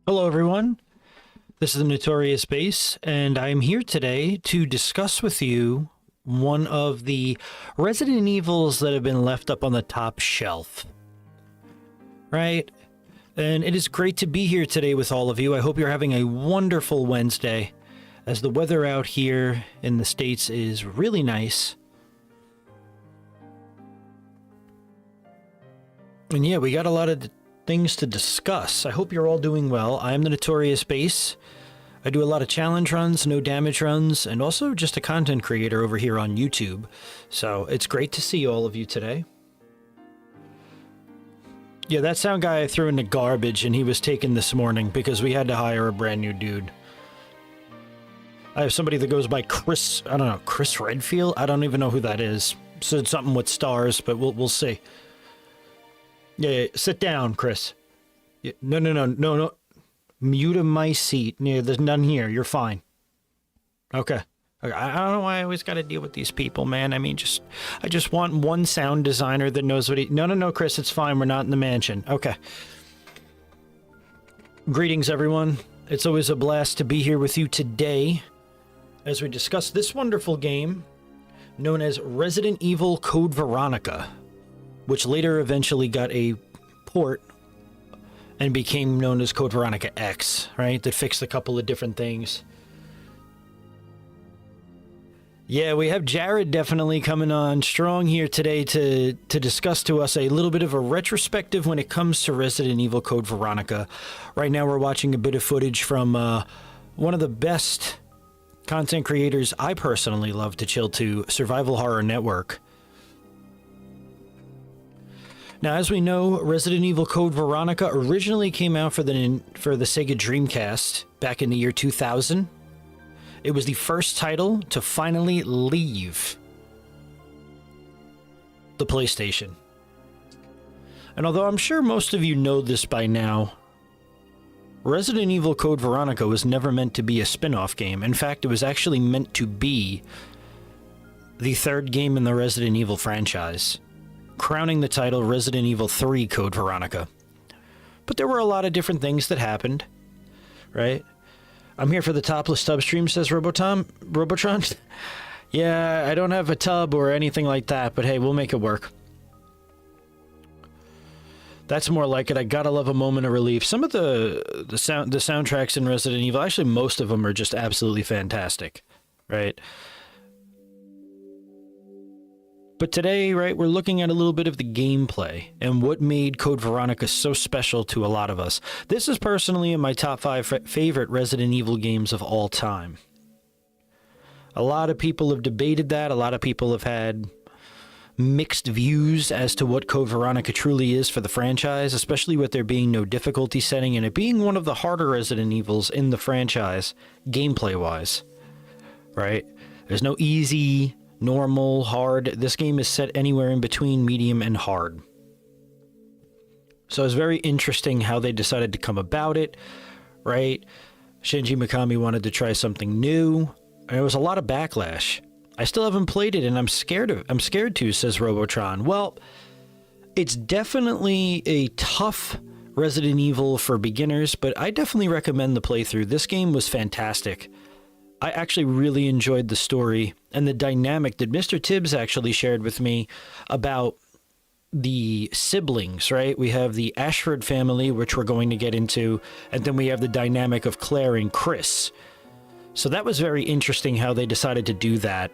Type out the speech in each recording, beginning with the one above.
Hello, everyone. This is the Notorious Base, and I'm here today to discuss with you one of the Resident Evils that have been left up on the top shelf. Right? And it is great to be here today with all of you. I hope you're having a wonderful Wednesday, as the weather out here in the States is really nice. And yeah, we got a lot of things to discuss. I hope you're all doing well. I'm the Notorious Base. I do a lot of challenge runs, no damage runs, and also just a content creator over here on YouTube. So it's great to see all of you today. Yeah, that sound guy I threw in the garbage and he was taken this morning because we had to hire a brand new dude. I have somebody that goes by Chris, I don't know, Chris Redfield? I don't even know who that is. So it's something with stars, but we'll see. Yeah, sit down, Chris. Yeah, no. Mute my seat. Yeah, there's none here. You're fine. Okay. I don't know why I always got to deal with these people, man. I mean, I just want one sound designer that knows what he... No, Chris, it's fine. We're not in the mansion. Okay. Greetings, everyone. It's always a blast to be here with you today as we discuss this wonderful game known as Resident Evil Code Veronica, which later eventually got a port and became known as Code Veronica X, right? That fixed a couple of different things. Yeah, we have Jared definitely coming on strong here today to discuss to us a little bit of a retrospective when it comes to Resident Evil Code Veronica. Right now we're watching a bit of footage from one of the best content creators I personally love to chill to, Survival Horror Network. Now, as we know, Resident Evil Code Veronica originally came out for the Sega Dreamcast back in the year 2000. It was the first title to finally leave the PlayStation. And although I'm sure most of you know this by now, Resident Evil Code Veronica was never meant to be a spin-off game. In fact, it was actually meant to be the third game in the Resident Evil franchise, crowning the title Resident Evil 3 Code Veronica. But there were a lot of different things that happened, right? I'm here for the topless tub stream, says Robotron. Yeah, I don't have a tub or anything like that, but hey, we'll make it work. That's more like it. I gotta love a moment of relief. Some of the soundtracks in Resident Evil, actually most of them are just absolutely fantastic, right? But today, right, we're looking at a little bit of the gameplay and what made Code Veronica so special to a lot of us. This is personally in my top 5 favorite Resident Evil games of all time. A lot of people have debated that. A lot of people have had mixed views as to what Code Veronica truly is for the franchise, especially with there being no difficulty setting and it being one of the harder Resident Evils in the franchise, gameplay-wise, right? There's no easy, normal, hard. This game is set anywhere in between medium and hard. So it's very interesting how they decided to come about it, right? Shinji Mikami wanted to try something new, and there was a lot of backlash. I still haven't played it, and I'm scared to, says Robotron. Well, it's definitely a tough Resident Evil for beginners, but I definitely recommend the playthrough. This game was fantastic. I actually really enjoyed the story and the dynamic that Mr. Tibbs actually shared with me about the siblings, right? We have the Ashford family, which we're going to get into, and then we have the dynamic of Claire and Chris. So that was very interesting how they decided to do that.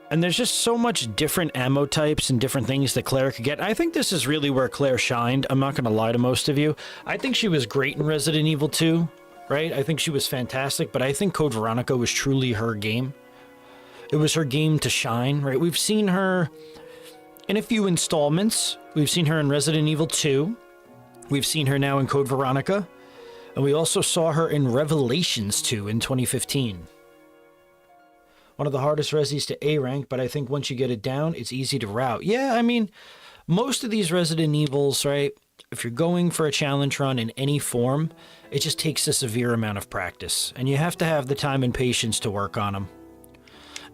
And there's just so much different ammo types and different things that Claire could get. I think this is really where Claire shined. I'm not going to lie to most of you. I think she was great in Resident Evil 2, right? I think she was fantastic, but I think Code Veronica was truly her game. It was her game to shine, right? We've seen her in a few installments. We've seen her in Resident Evil 2. We've seen her now in Code Veronica. And we also saw her in Revelations 2 in 2015. One of the hardest resis to A rank, but I think once you get it down, it's easy to route. Yeah, I mean, most of these Resident Evils, right, if you're going for a challenge run in any form, it just takes a severe amount of practice, and you have to have the time and patience to work on them.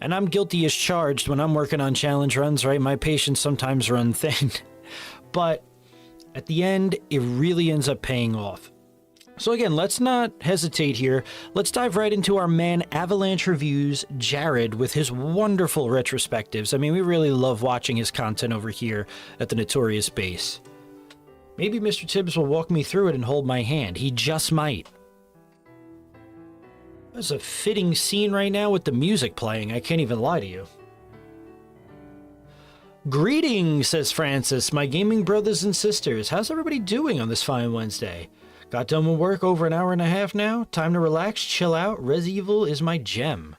And I'm guilty as charged when I'm working on challenge runs, right? My patience sometimes run thin. But At the end, it really ends up paying off. So again, let's not hesitate here. Let's dive right into our man Avalanche Reviews, Jared, with his wonderful retrospectives. I mean, we really love watching his content over here at the Notorious base. Maybe Mr. Tibbs will walk me through it and hold my hand. He just might. There's a fitting scene right now with the music playing. I can't even lie to you. Greetings, says Francis, my gaming brothers and sisters. How's everybody doing on this fine Wednesday? Got done with work over an hour and a half now. Time to relax, chill out. Res Evil is my gem.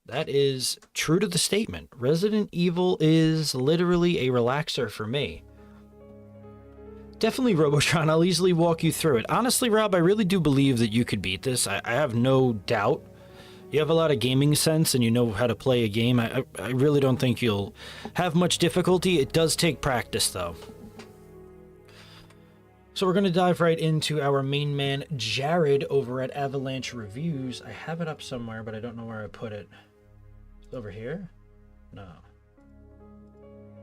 That is true to the statement. Resident Evil is literally a relaxer for me. Definitely, Robotron. I'll easily walk you through it. Honestly, Rob, I really do believe that you could beat this. I have no doubt. You have a lot of gaming sense and you know how to play a game. I really don't think you'll have much difficulty. It does take practice, though. So we're going to dive right into our main man, Jared, over at Avalanche Reviews. I have it up somewhere, but I don't know where I put it. Over here? No.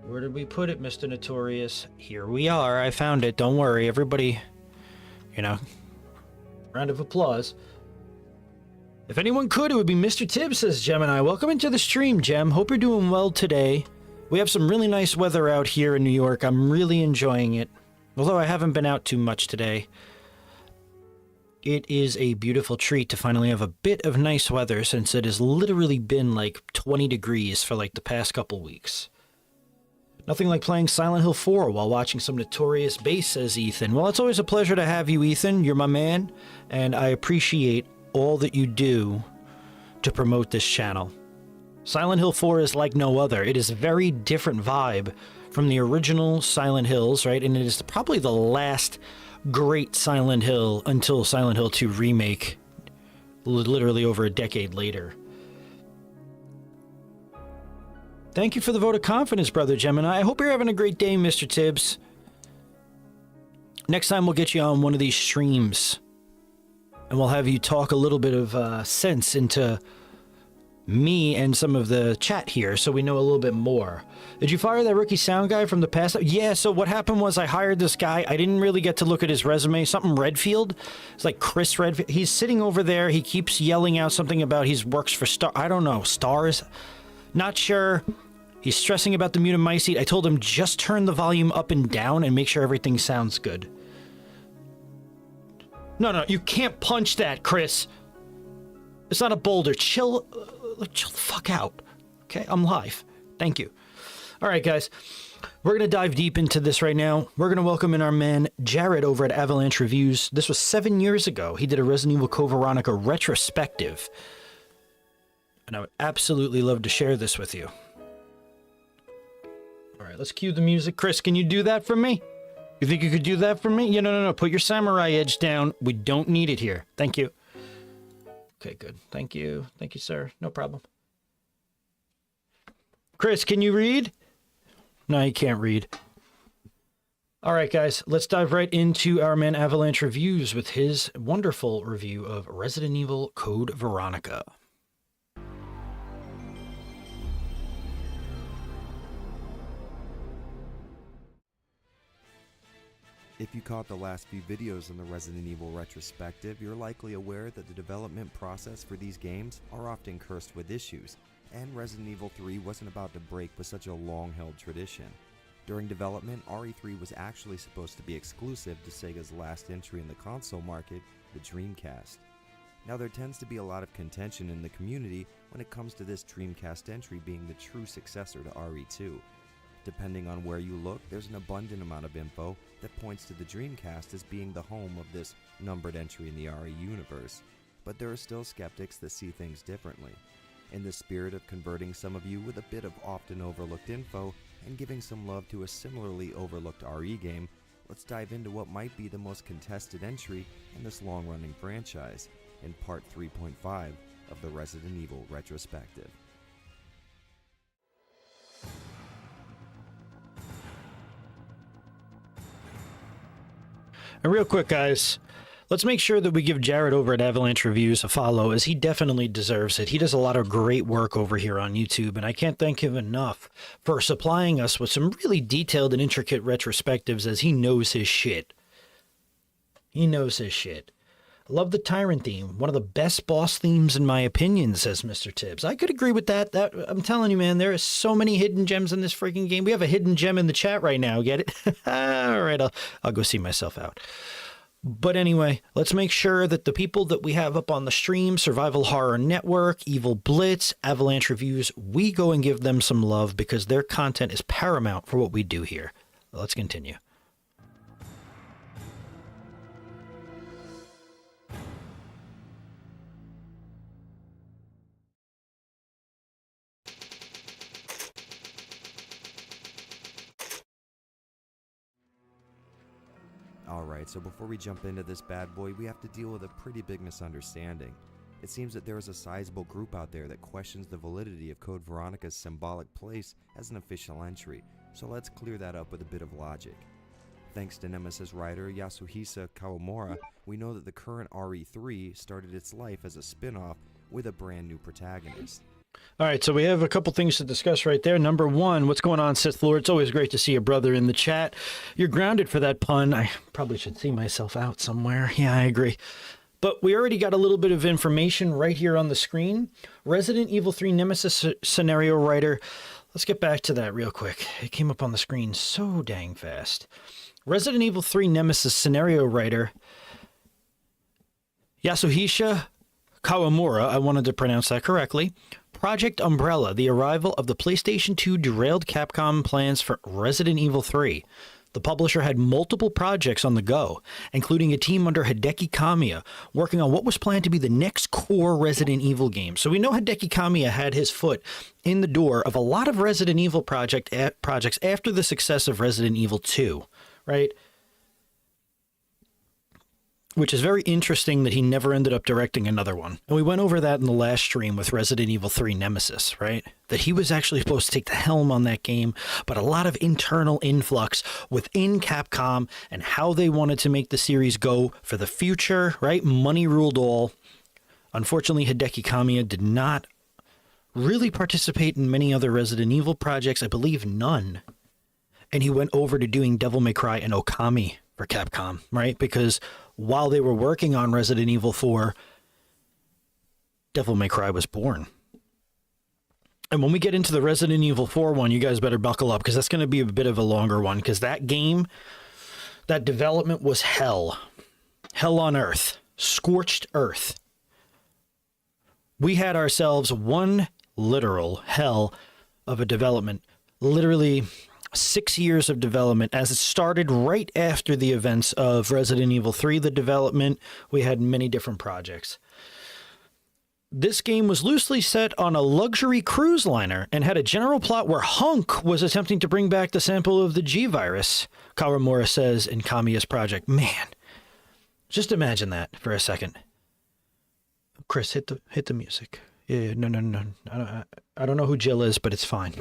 Where did we put it, Mr. Notorious? Here we are. I found it. Don't worry. Everybody, you know, round of applause. If anyone could, it would be Mr. Tibbs, says Gemini. Welcome into the stream, Gem. Hope you're doing well today. We have some really nice weather out here in New York. I'm really enjoying it. Although I haven't been out too much today. It is a beautiful treat to finally have a bit of nice weather since it has literally been like 20 degrees for like the past couple weeks. Nothing like playing Silent Hill 4 while watching some Notorious bass, says Ethan. Well, it's always a pleasure to have you, Ethan. You're my man, and I appreciate all that you do to promote this channel. Silent Hill 4 is like no other. It is a very different vibe from the original Silent Hills, right? And it is probably the last great Silent Hill until Silent Hill 2 Remake, literally over a decade later. Thank you for the vote of confidence, Brother Gemini. I hope you're having a great day, Mr. Tibbs. Next time we'll get you on one of these streams, and we'll have you talk a little bit of sense into me and some of the chat here so we know a little bit more. Did you fire that rookie sound guy from the past? Yeah, so what happened was I hired this guy. I didn't really get to look at his resume. Something Redfield. It's like Chris Redfield. He's sitting over there. He keeps yelling out something about he works for Star. I don't know. Stars? Not sure. He's stressing about the mutant mice seat. I told him just turn the volume up and down and make sure everything sounds good. No, you can't punch that, Chris. It's not a boulder. Chill the fuck out. Okay, I'm live. Thank you. All right, guys. We're going to dive deep into this right now. We're going to welcome in our man, Jared, over at Avalanche Reviews. This was 7 years ago. He did a Resident Evil Code Veronica retrospective. And I would absolutely love to share this with you. All right, let's cue the music. Chris, can you do that for me? You think you could do that for me? Yeah, no. Put your samurai edge down. We don't need it here. Thank you. Okay, good. Thank you. Thank you, sir. No problem. Chris, can you read? No, you can't read. All right, guys. Let's dive right into our man Avalanche Reviews with his wonderful review of Resident Evil Code Veronica. If you caught the last few videos on the Resident Evil retrospective, you're likely aware that the development process for these games are often cursed with issues, and Resident Evil 3 wasn't about to break with such a long-held tradition. During development, RE3 was actually supposed to be exclusive to Sega's last entry in the console market, the Dreamcast. Now there tends to be a lot of contention in the community when it comes to this Dreamcast entry being the true successor to RE2. Depending on where you look, there's an abundant amount of info that points to the Dreamcast as being the home of this numbered entry in the RE universe, but there are still skeptics that see things differently. In the spirit of converting some of you with a bit of often overlooked info and giving some love to a similarly overlooked RE game, let's dive into what might be the most contested entry in this long-running franchise, in part 3.5 of the Resident Evil retrospective. And real quick, guys, let's make sure that we give Jared over at Avalanche Reviews a follow, as he definitely deserves it. He does a lot of great work over here on YouTube, and I can't thank him enough for supplying us with some really detailed and intricate retrospectives, as he knows his shit. He knows his shit. I love the Tyrant theme. One of the best boss themes in my opinion, says Mr. Tibbs. I could agree with that. I'm telling you, man, there are so many hidden gems in this freaking game. We have a hidden gem in the chat right now. Get it? All right, I'll go see myself out. But anyway, let's make sure that the people that we have up on the stream, Survival Horror Network, Evil Blitz, Avalanche Reviews, we go and give them some love because their content is paramount for what we do here. Let's continue. Alright, so before we jump into this bad boy, we have to deal with a pretty big misunderstanding. It seems that there is a sizable group out there that questions the validity of Code Veronica's symbolic place as an official entry, so let's clear that up with a bit of logic. Thanks to Nemesis writer Yasuhisa Kawamura, we know that the current RE3 started its life as a spin-off with a brand new protagonist. All right, so we have a couple things to discuss right there. Number one, what's going on, Sith Lord? It's always great to see a brother in the chat. You're grounded for that pun. I probably should see myself out somewhere. Yeah, I agree. But we already got a little bit of information right here on the screen. Resident Evil 3 Nemesis scenario writer. Let's get back to that real quick. It came up on the screen so dang fast. Resident Evil 3 Nemesis scenario writer Yasuhisa Kawamura, I wanted to pronounce that correctly. Project Umbrella, the arrival of the PlayStation 2 derailed Capcom plans for Resident Evil 3. The publisher had multiple projects on the go, including a team under Hideki Kamiya working on what was planned to be the next core Resident Evil game. So we know Hideki Kamiya had his foot in the door of a lot of Resident Evil projects after the success of Resident Evil 2, right? Which is very interesting that he never ended up directing another one. And we went over that in the last stream with Resident Evil 3 Nemesis, right? That he was actually supposed to take the helm on that game, but a lot of internal influx within Capcom and how they wanted to make the series go for the future, right? Money ruled all. Unfortunately, Hideki Kamiya did not really participate in many other Resident Evil projects, I believe none. And he went over to doing Devil May Cry and Okami for Capcom, right? Because while they were working on Resident Evil 4, Devil May Cry was born. And when we get into the Resident Evil 4 one, you guys better buckle up, because that's going to be a bit of a longer one, because that game, that development was hell. Hell on earth. Scorched earth. We had ourselves one literal hell of a development. Literally 6 years of development, as it started right after the events of Resident Evil 3, the development. We had many different projects. This game was loosely set on a luxury cruise liner and had a general plot where Hunk was attempting to bring back the sample of the G-Virus, Kawamura says in Kamiya's project. Man, just imagine that for a second. Chris, hit the music. Yeah, no. I don't know who Jill is, but it's fine.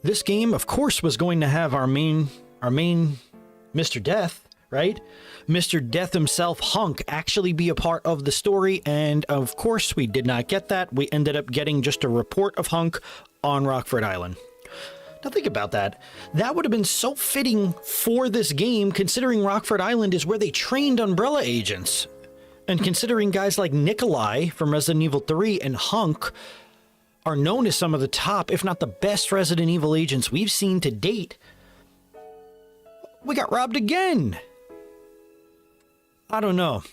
This game, of course, was going to have our main Mr. Death, right? Mr. Death himself, Hunk, actually be a part of the story, and of course we did not get that. We ended up getting just a report of Hunk on Rockford Island. Now think about that. That would have been so fitting for this game, considering Rockford Island is where they trained Umbrella agents. And considering guys like Nikolai from Resident Evil 3 and Hunk are known as some of the top, if not the best, Resident Evil agents we've seen to date, we got robbed again. I don't know.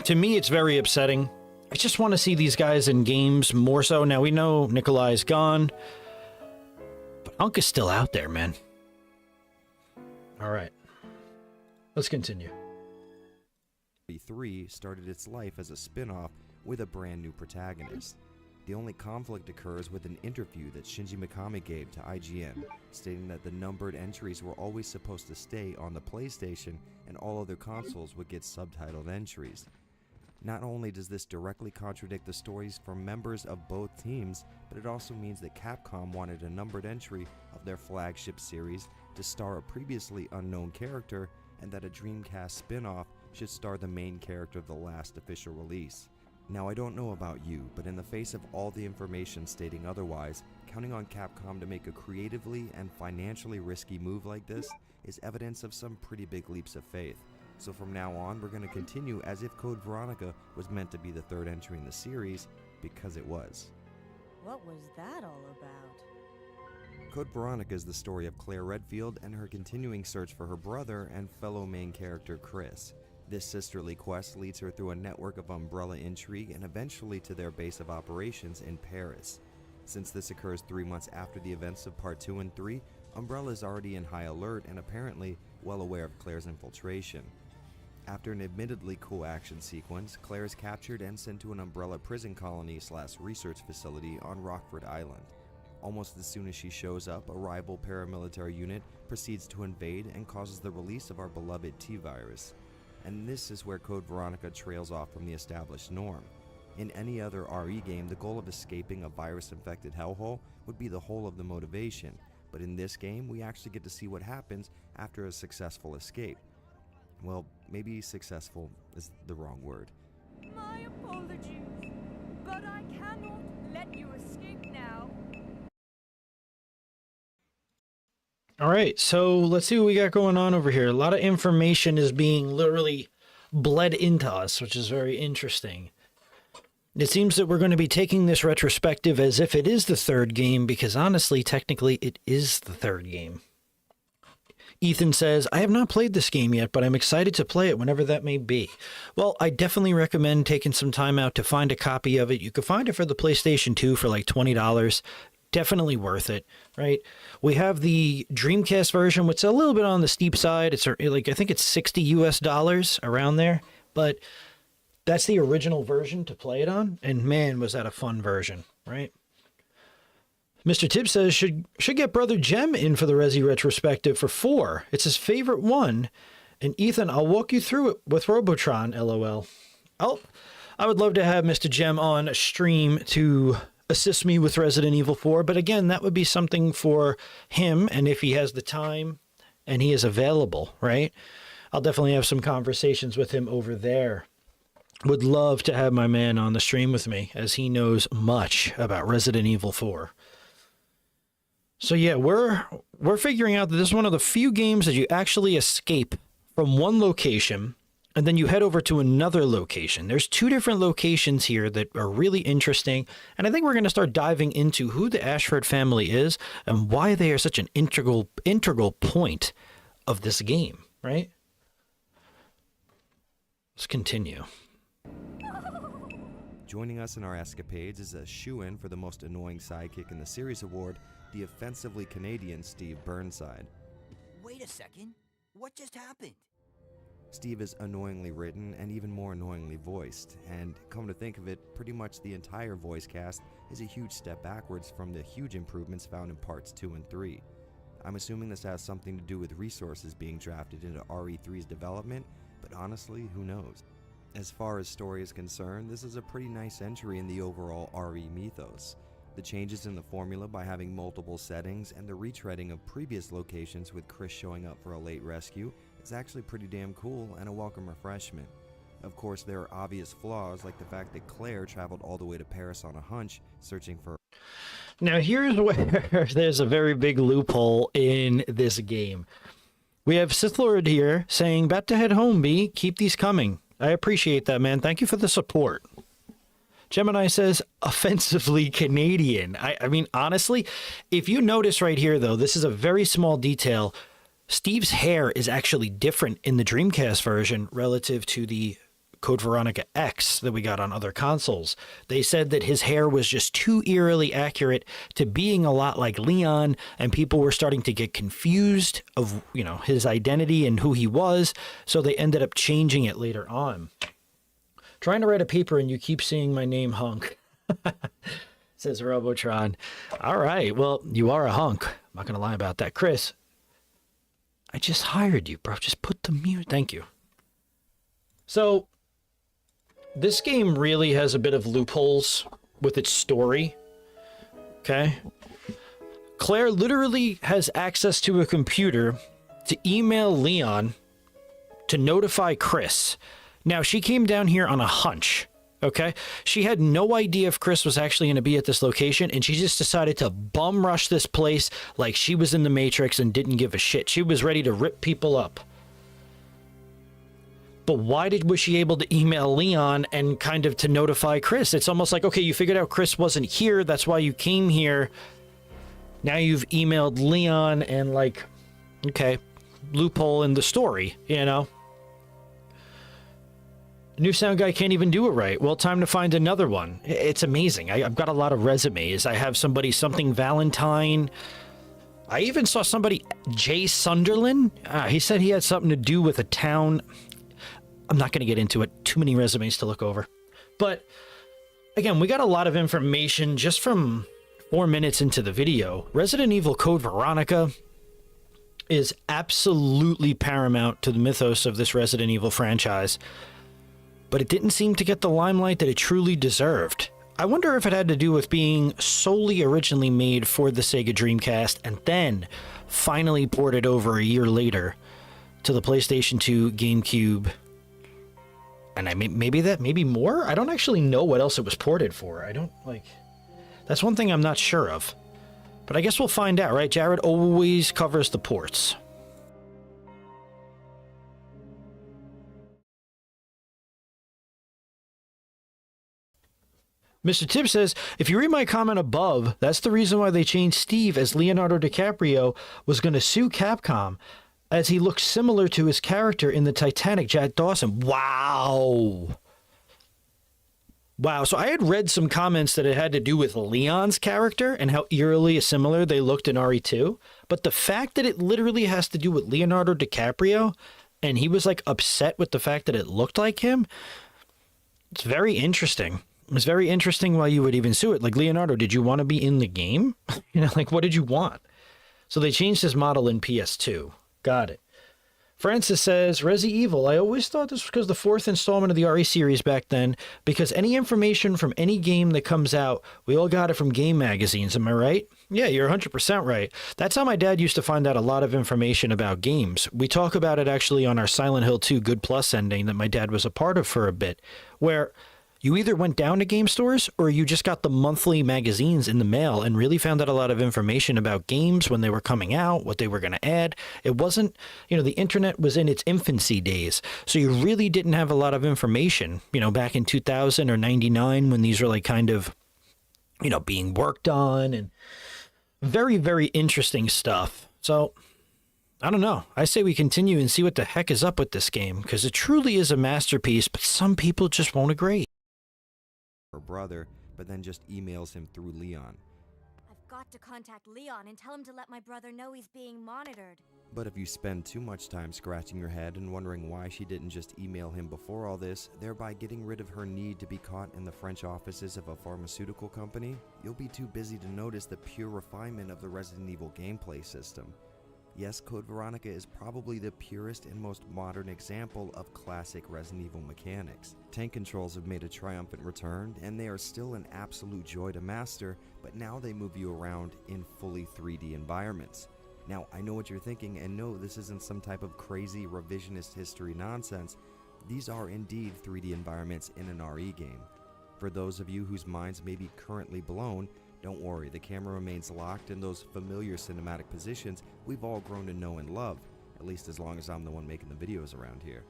To me, it's very upsetting. I just want to see these guys in games more so. Now, we know Nikolai's gone, but Hunk is still out there, man. All right. Let's continue. 3 started its life as a spin-off with a brand new protagonist. The only conflict occurs with an interview that Shinji Mikami gave to IGN, stating that the numbered entries were always supposed to stay on the PlayStation and all other consoles would get subtitled entries. Not only does this directly contradict the stories from members of both teams, but it also means that Capcom wanted a numbered entry of their flagship series to star a previously unknown character and that a Dreamcast spin-off should star the main character of the last official release. Now, I don't know about you, but in the face of all the information stating otherwise, counting on Capcom to make a creatively and financially risky move like this is evidence of some pretty big leaps of faith. So from now on, we're going to continue as if Code Veronica was meant to be the third entry in the series, because it was. What was that all about? Code Veronica is the story of Claire Redfield and her continuing search for her brother and fellow main character Chris. This sisterly quest leads her through a network of Umbrella intrigue and eventually to their base of operations in Paris. Since this occurs 3 months after the events of Part 2 and 3, Umbrella is already in high alert and apparently well aware of Claire's infiltration. After an admittedly cool action sequence, Claire is captured and sent to an Umbrella prison colony/research facility on Rockford Island. Almost as soon as she shows up, a rival paramilitary unit proceeds to invade and causes the release of our beloved T-Virus. And this is where Code Veronica trails off from the established norm. In any other RE game, the goal of escaping a virus-infected hellhole would be the whole of the motivation, but in this game, we actually get to see what happens after a successful escape. Well, maybe successful is the wrong word. My apologies, but I cannot let you escape now. All right, so let's see what we got going on over here. A lot of information is being literally bled into us, which is very interesting. It seems that we're going to be taking this retrospective as if it is the third game, because honestly, technically, it is the third game. Ethan says, I have not played this game yet, but I'm excited to play it whenever that may be. Well, I definitely recommend taking some time out to find a copy of it. You can find it for the PlayStation 2 for like $20. Definitely worth it, right? We have the Dreamcast version, which is a little bit on the steep side. It's like, I think it's $60 US around there, but that's the original version to play it on. And man, was that a fun version, right? Mr. Tibbs says, should get Brother Jem in for the Resi Retrospective for 4. It's his favorite one. And Ethan, I'll walk you through it with Robotron, LOL. I would love to have Mr. Jem on a stream to assist me with Resident Evil 4, but again, that would be something for him, and if he has the time and he is available, right? I'll definitely have some conversations with him over there. Would love to have my man on the stream with me, as he knows much about Resident Evil 4. So yeah, we're figuring out that this is one of the few games that you actually escape from one location and then you head over to another location. There's 2 different locations here that are really interesting, and I think we're going to start diving into who the Ashford family is and why they are such an integral point of this game, right? Let's continue. Joining us in our escapades is a shoo-in for the most annoying sidekick in the series award, the offensively Canadian Steve Burnside. Wait a second, what just happened? Steve is annoyingly written and even more annoyingly voiced, and come to think of it, pretty much the entire voice cast is a huge step backwards from the huge improvements found in parts 2 and 3. I'm assuming this has something to do with resources being drafted into RE3's development, but honestly, who knows? As far as story is concerned, this is a pretty nice entry in the overall RE mythos. The changes in the formula by having multiple settings and the retreading of previous locations with Chris showing up for a late rescue is actually pretty damn cool and a welcome refreshment. Of course, there are obvious flaws like the fact that Claire traveled all the way to Paris on a hunch, searching for... Now here's where there's a very big loophole in this game. We have Sith Lord here saying, "Bet to head home, B. Keep these coming." I appreciate that, man. Thank you for the support. Gemini says, offensively Canadian. I mean, honestly, if you notice right here, though, this is a very small detail. Steve's hair is actually different in the Dreamcast version relative to the Code Veronica X that we got on other consoles. They said that his hair was just too eerily accurate to being a lot like Leon, and people were starting to get confused of, you know, his identity and who he was, so they ended up changing it later on. Trying to write a paper and you keep seeing my name hunk, says Robotron. All right, well, you are a hunk. I'm not going to lie about that. Chris, I just hired you, bro. Just put the mute. Thank you. So, this game really has a bit of loopholes with its story. Okay? Claire literally has access to a computer to email Leon to notify Chris. Now, she came down here on a hunch, okay? She had no idea if Chris was actually going to be at this location, and she just decided to bum rush this place like she was in the Matrix and didn't give a shit. She was ready to rip people up. But why was she able to email Leon and kind of to notify Chris? It's almost like, okay, you figured out Chris wasn't here, that's why you came here. Now you've emailed Leon and like, okay, loophole in the story, you know? New sound guy can't even do it right. Well, time to find another one. It's amazing. I've got a lot of resumes. I have somebody, something Valentine. I even saw somebody, Jay Sunderland. He said he had something to do with a town. I'm not going to get into it. Too many resumes to look over. But again, we got a lot of information just from 4 minutes into the video. Resident Evil Code Veronica is absolutely paramount to the mythos of this Resident Evil franchise, but it didn't seem to get the limelight that it truly deserved. I wonder if it had to do with being solely originally made for the Sega Dreamcast and then finally ported over a year later to the PlayStation 2, GameCube, and maybe more? I don't actually know what else it was ported for. That's one thing I'm not sure of. But I guess we'll find out, right? Jared always covers the ports. Mr. Tibbs says, if you read my comment above, that's the reason why they changed Steve, as Leonardo DiCaprio was going to sue Capcom, as he looks similar to his character in the Titanic, Jack Dawson. Wow. Wow. So I had read some comments that it had to do with Leon's character and how eerily similar they looked in RE2. But the fact that it literally has to do with Leonardo DiCaprio and he was like upset with the fact that it looked like him, it's very interesting. It's very interesting why you would even sue it. Like, Leonardo, did you want to be in the game? Like, what did you want? So they changed his model in PS2. Got it. Francis says, Resi Evil, I always thought this was because the fourth installment of the RE series back then, because any information from any game that comes out, we all got it from game magazines. Am I right? Yeah, you're 100% right. That's how my dad used to find out a lot of information about games. We talk about it actually on our Silent Hill 2 Good Plus ending that my dad was a part of for a bit, where you either went down to game stores or you just got the monthly magazines in the mail and really found out a lot of information about games when they were coming out, what they were going to add. It wasn't, the internet was in its infancy days. So you really didn't have a lot of information, back in 2000 or 99 when these were like kind of, being worked on, and very, very interesting stuff. So I don't know. I say we continue and see what the heck is up with this game, because it truly is a masterpiece, but some people just won't agree. Her brother, but then just emails him through Leon. I've got to contact Leon and tell him to let my brother know he's being monitored. But if you spend too much time scratching your head and wondering why she didn't just email him before all this, thereby getting rid of her need to be caught in the French offices of a pharmaceutical company, you'll be too busy to notice the pure refinement of the Resident Evil gameplay system. Yes, Code Veronica is probably the purest and most modern example of classic Resident Evil mechanics. Tank controls have made a triumphant return, and they are still an absolute joy to master, but now they move you around in fully 3D environments. Now, I know what you're thinking, and no, this isn't some type of crazy revisionist history nonsense. These are indeed 3D environments in an RE game. For those of you whose minds may be currently blown, don't worry, the camera remains locked in those familiar cinematic positions we've all grown to know and love, at least as long as I'm the one making the videos around here.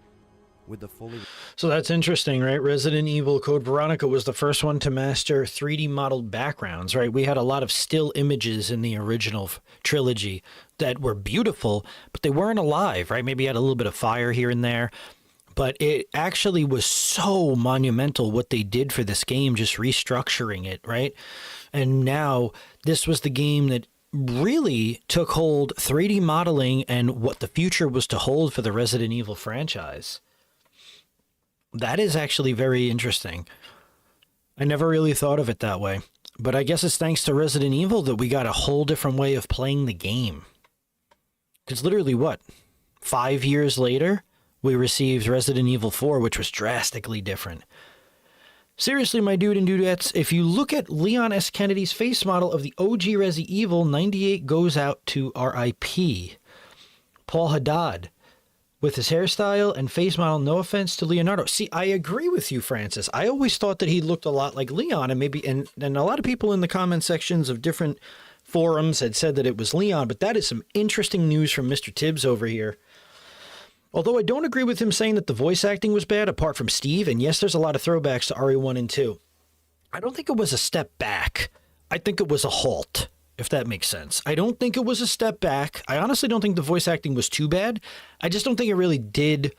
With the fully... So that's interesting, right? Resident Evil Code Veronica was the first one to master 3D modeled backgrounds, right? We had a lot of still images in the original trilogy that were beautiful, but they weren't alive, right? Maybe you had a little bit of fire here and there. But it actually was so monumental what they did for this game, just restructuring it, right? And now this was the game that really took hold, 3D modeling, and what the future was to hold for the Resident Evil franchise. That is actually very interesting. I never really thought of it that way. But I guess it's thanks to Resident Evil that we got a whole different way of playing the game. Because literally, 5 years later, we received Resident Evil 4, which was drastically different. Seriously, my dude and dudettes, if you look at Leon S. Kennedy's face model of the OG Resi Evil, 98 goes out to RIP. Paul Haddad. with his hairstyle and face model. No offense to Leonardo. See, I agree with you, Francis. I always thought that he looked a lot like Leon, and maybe and a lot of people in the comment sections of different forums had said that it was Leon, but that is some interesting news from Mr. Tibbs over here. Although I don't agree with him saying that the voice acting was bad, apart from Steve, and yes, there's a lot of throwbacks to RE1 and 2. I don't think it was a step back. I think it was a halt, if that makes sense. I don't think it was a step back. I honestly don't think the voice acting was too bad. I just don't think it really did.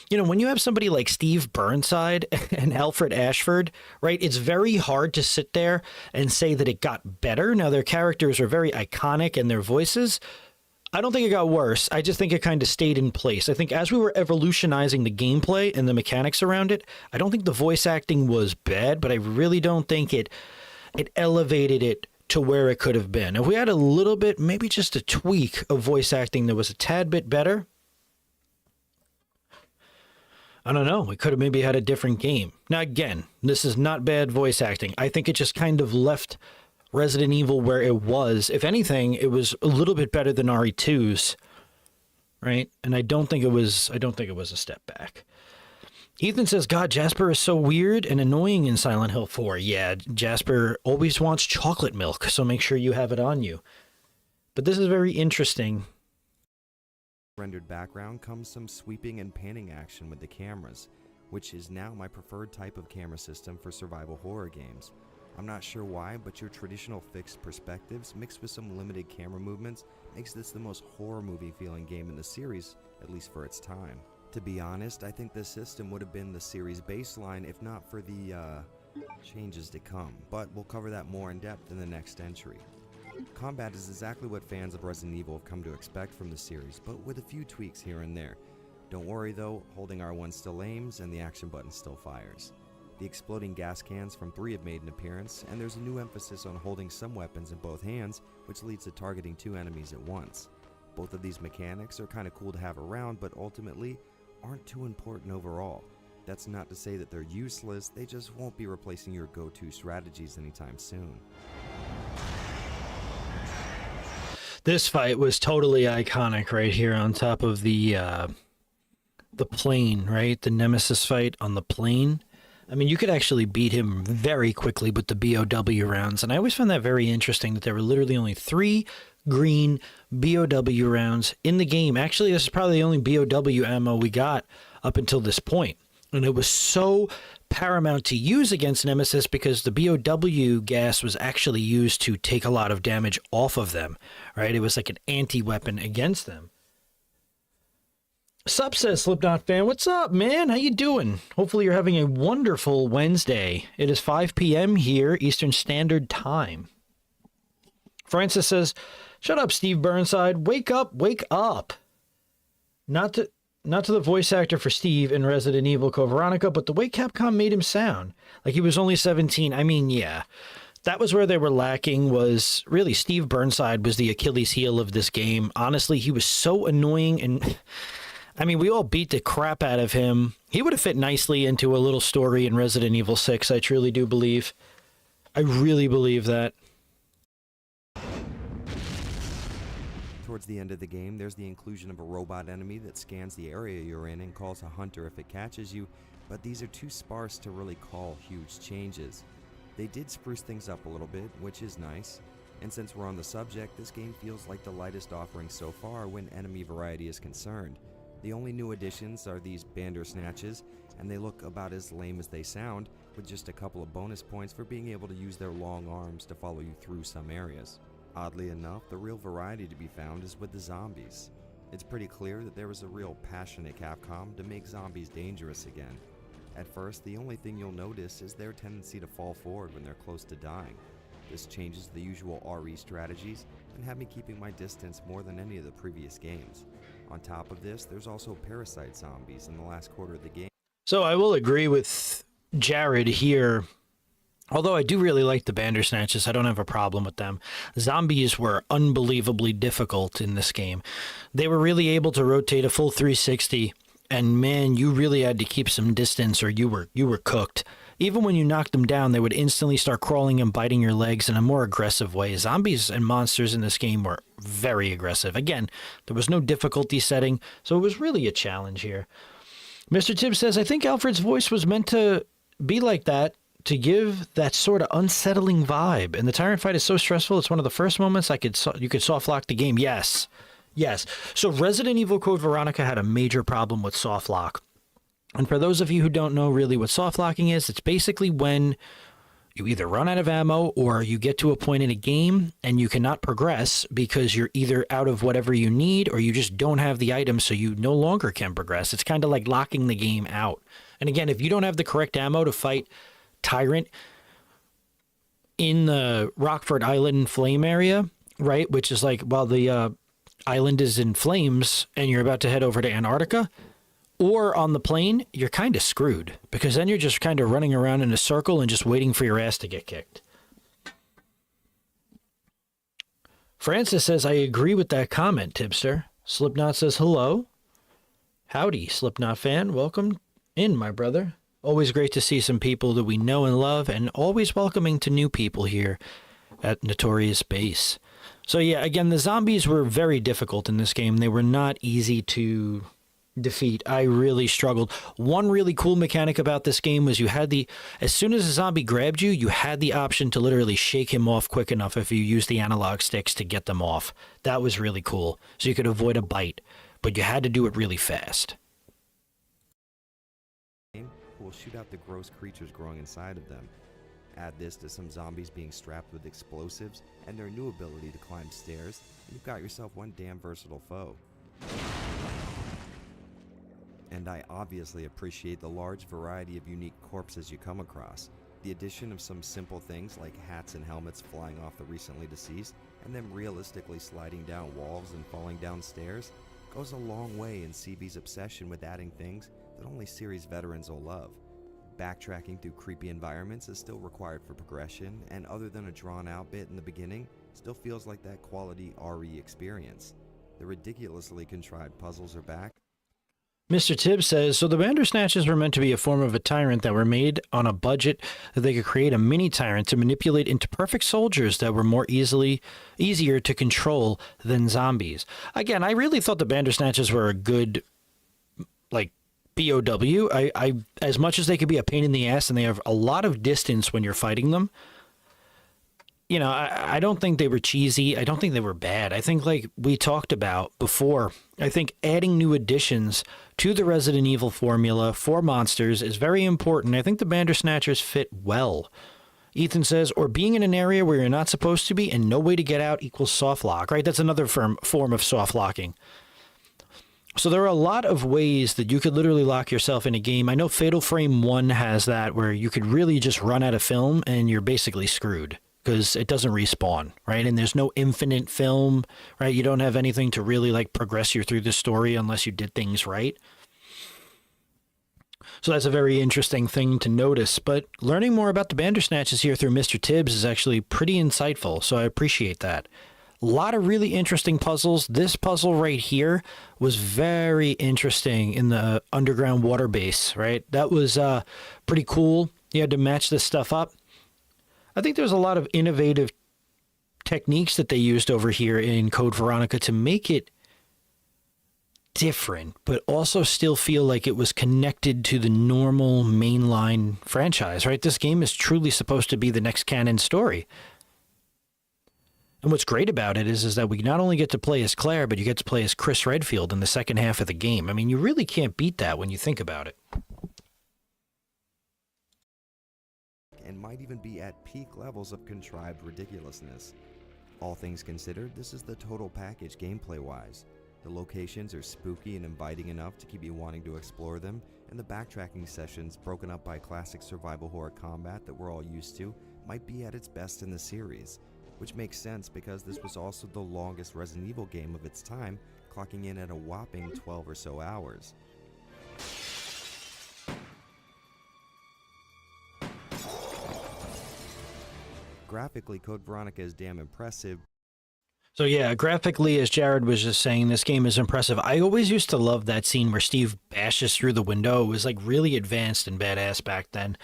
You know, when you have somebody like Steve Burnside and Alfred Ashford, right, it's very hard to sit there and say that it got better. Now, their characters are very iconic and their voices, I don't think it got worse. I just think it kind of stayed in place. I think as we were evolutionizing the gameplay and the mechanics around it, I don't think the voice acting was bad, but I really don't think it elevated it to where it could have been. If we had a little bit, maybe just a tweak of voice acting that was a tad bit better, I don't know. We could have maybe had a different game. Now, again, this is not bad voice acting. I think it just kind of left Resident Evil where it was. If anything, it was a little bit better than RE2's, right? And I don't think it was a step back. Ethan says, God, Jasper is so weird and annoying in Silent Hill 4. Yeah, Jasper always wants chocolate milk, so make sure you have it on you. But this is very interesting. Rendered background comes some sweeping and panning action with the cameras, which is now my preferred type of camera system for survival horror games. I'm not sure why, but your traditional fixed perspectives mixed with some limited camera movements makes this the most horror movie feeling game in the series, at least for its time. To be honest, I think this system would have been the series baseline if not for the changes to come, but we'll cover that more in depth in the next entry. Combat is exactly what fans of Resident Evil have come to expect from the series, but with a few tweaks here and there. Don't worry though, holding R1 still aims and the action button still fires. The exploding gas cans from 3 have made an appearance, and there's a new emphasis on holding some weapons in both hands, which leads to targeting 2 enemies at once. Both of these mechanics are kinda cool to have around, but ultimately aren't too important overall. That's not to say that they're useless, they just won't be replacing your go-to strategies anytime soon. This fight was totally iconic right here on top of the plane, right? The Nemesis fight on the plane. I mean, you could actually beat him very quickly with the BOW rounds, and I always found that very interesting that there were literally only 3 green BOW rounds in the game. Actually, this is probably the only BOW ammo we got up until this point, and it was so paramount to use against Nemesis because the BOW gas was actually used to take a lot of damage off of them, right? It was like an anti-weapon against them. Sup, says Slipknot fan. What's up, man? How you doing? Hopefully you're having a wonderful Wednesday. It is 5 p.m. here, Eastern Standard Time. Francis says, shut up, Steve Burnside. Wake up, wake up. Not to the voice actor for Steve in Resident Evil Code Veronica, but the way Capcom made him sound. Like he was only 17. I mean, yeah. That was where they were lacking, was really Steve Burnside was the Achilles heel of this game. Honestly, he was so annoying, and I mean, we all beat the crap out of him. He would have fit nicely into a little story in Resident Evil 6, I truly do believe. I really believe that. Towards the end of the game, there's the inclusion of a robot enemy that scans the area you're in and calls a hunter if it catches you, but these are too sparse to really call huge changes. They did spruce things up a little bit, which is nice, and since we're on the subject, this game feels like the lightest offering so far when enemy variety is concerned. The only new additions are these Bandersnatches, and they look about as lame as they sound, with just a couple of bonus points for being able to use their long arms to follow you through some areas. Oddly enough, the real variety to be found is with the zombies. It's pretty clear that there was a real passion at Capcom to make zombies dangerous again. At first, the only thing you'll notice is their tendency to fall forward when they're close to dying. This changes the usual RE strategies and had me keeping my distance more than any of the previous games. On top of this, there's also parasite zombies in the last quarter of the game. So I will agree with Jared here. Although I do really like the Bandersnatches, I don't have a problem with them. Zombies were unbelievably difficult in this game. They were really able to rotate a full 360 and man, you really had to keep some distance or you were cooked. Even when you knocked them down, they would instantly start crawling and biting your legs in a more aggressive way. Zombies and monsters in this game were very aggressive. Again, there was no difficulty setting, so it was really a challenge here. Mr. Tibbs says, I think Alfred's voice was meant to be like that, to give that sort of unsettling vibe. And the Tyrant fight is so stressful, it's one of the first moments you could soft lock the game. Yes. Yes. So Resident Evil Code Veronica had a major problem with soft lock. And for those of you who don't know really what soft locking is, it's basically when you either run out of ammo or you get to a point in a game and you cannot progress because you're either out of whatever you need or you just don't have the item, so you no longer can progress. It's kind of like locking the game out. And again, if you don't have the correct ammo to fight Tyrant in the Rockford Island flame area, right, which is like while the island is in flames and you're about to head over to Antarctica, or on the plane, you're kind of screwed because then you're just kind of running around in a circle and just waiting for your ass to get kicked. Francis says, I agree with that comment, Tipster. Slipknot says, hello. Howdy, Slipknot fan. Welcome in, my brother. Always great to see some people that we know and love, and always welcoming to new people here at Notorious Base. So yeah, again, the zombies were very difficult in this game. They were not easy to defeat. I really struggled. One really cool mechanic about this game was as soon as a zombie grabbed you, you had the option to literally shake him off quick enough if you used the analog sticks to get them off. That was really cool. So you could avoid a bite, but you had to do it really fast. Will shoot out the gross creatures growing inside of them. Add this to some zombies being strapped with explosives and their new ability to climb stairs, and you've got yourself one damn versatile foe. And I obviously appreciate the large variety of unique corpses you come across. The addition of some simple things like hats and helmets flying off the recently deceased, and them realistically sliding down walls and falling down stairs, goes a long way in CV's obsession with adding things that only series veterans will love. Backtracking through creepy environments is still required for progression, and other than a drawn-out bit in the beginning, still feels like that quality RE experience. The ridiculously contrived puzzles are back. Mr. Tibbs says, so the Bandersnatches were meant to be a form of a tyrant that were made on a budget that they could create a mini tyrant to manipulate into perfect soldiers that were more easier to control than zombies. Again, I really thought the Bandersnatches were a good, BOW. I as much as they could be a pain in the ass and they have a lot of distance when you're fighting them, you know, I don't think they were cheesy. I don't think they were bad. I think, like we talked about before, I think adding new additions to the Resident Evil formula for monsters is very important. I think the Bandersnatchers fit well. Ethan says, or being in an area where you're not supposed to be and no way to get out equals soft lock, right? That's another form of soft locking. So there are a lot of ways that you could literally lock yourself in a game. I know Fatal Frame 1 has that where you could really just run out of film and you're basically screwed because it doesn't respawn, right? And there's no infinite film, right? You don't have anything to really progress you through the story unless you did things right. So that's a very interesting thing to notice. But learning more about the Bandersnatches here through Mr. Tibbs is actually pretty insightful, so I appreciate that. A lot of really interesting puzzles. This puzzle right here was very interesting in the underground water base, right? That was pretty cool. You had to match this stuff up. I think there's a lot of innovative techniques that they used over here in Code Veronica to make it different, but also still feel like it was connected to the normal mainline franchise, right? This game is truly supposed to be the next canon story. And what's great about it is that we not only get to play as Claire, but you get to play as Chris Redfield in the second half of the game. I mean, you really can't beat that when you think about it. And might even be at peak levels of contrived ridiculousness. All things considered, this is the total package gameplay-wise. The locations are spooky and inviting enough to keep you wanting to explore them, and the backtracking sessions, broken up by classic survival horror combat that we're all used to, might be at its best in the series. Which makes sense because this was also the longest Resident Evil game of its time, clocking in at a whopping 12 or so hours. Graphically, Code Veronica is damn impressive. So yeah, graphically, as Jared was just saying, this game is impressive. I always used to love that scene where Steve bashes through the window. It was like really advanced and badass back then.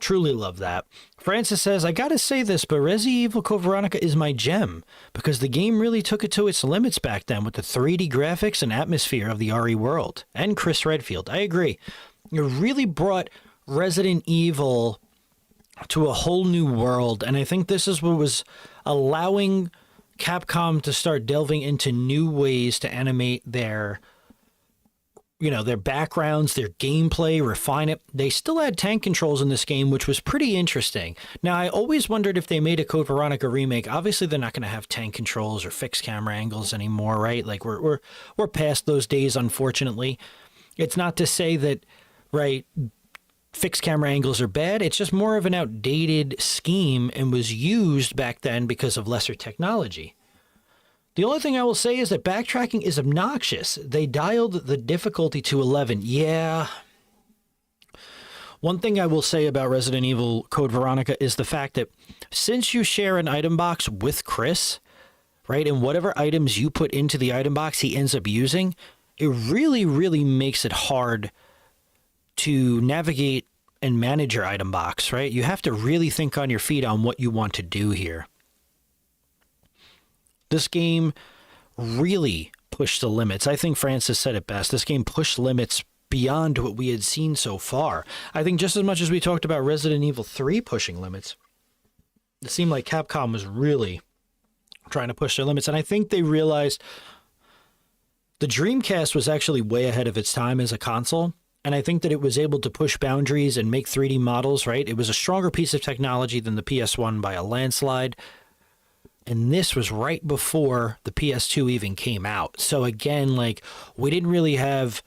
Truly love that. Francis says, I gotta say this, but Resi Evil Code Veronica is my gem because the game really took it to its limits back then with the 3D graphics and atmosphere of the RE world. And Chris Redfield. I agree. It really brought Resident Evil to a whole new world, and I think this is what was allowing Capcom to start delving into new ways to animate their, their backgrounds, their gameplay, refine it. They still had tank controls in this game, which was pretty interesting. Now, I always wondered if they made a Code Veronica remake. Obviously, they're not going to have tank controls or fixed camera angles anymore, right? Like we're past those days, unfortunately. It's not to say that, right, fixed camera angles are bad. It's just more of an outdated scheme and was used back then because of lesser technology. The only thing I will say is that backtracking is obnoxious. They dialed the difficulty to 11. Yeah. One thing I will say about Resident Evil Code Veronica is the fact that since you share an item box with Chris, right, and whatever items you put into the item box he ends up using, it really, really makes it hard to navigate and manage your item box, right? You have to really think on your feet on what you want to do here. This game really pushed the limits. I think Francis said it best. This game pushed limits beyond what we had seen so far. I think just as much as we talked about Resident Evil 3 pushing limits, it seemed like Capcom was really trying to push their limits. And I think they realized the Dreamcast was actually way ahead of its time as a console. And I think that it was able to push boundaries and make 3D models, right? It was a stronger piece of technology than the PS1 by a landslide. And this was right before the PS2 even came out. So again, like, we didn't really have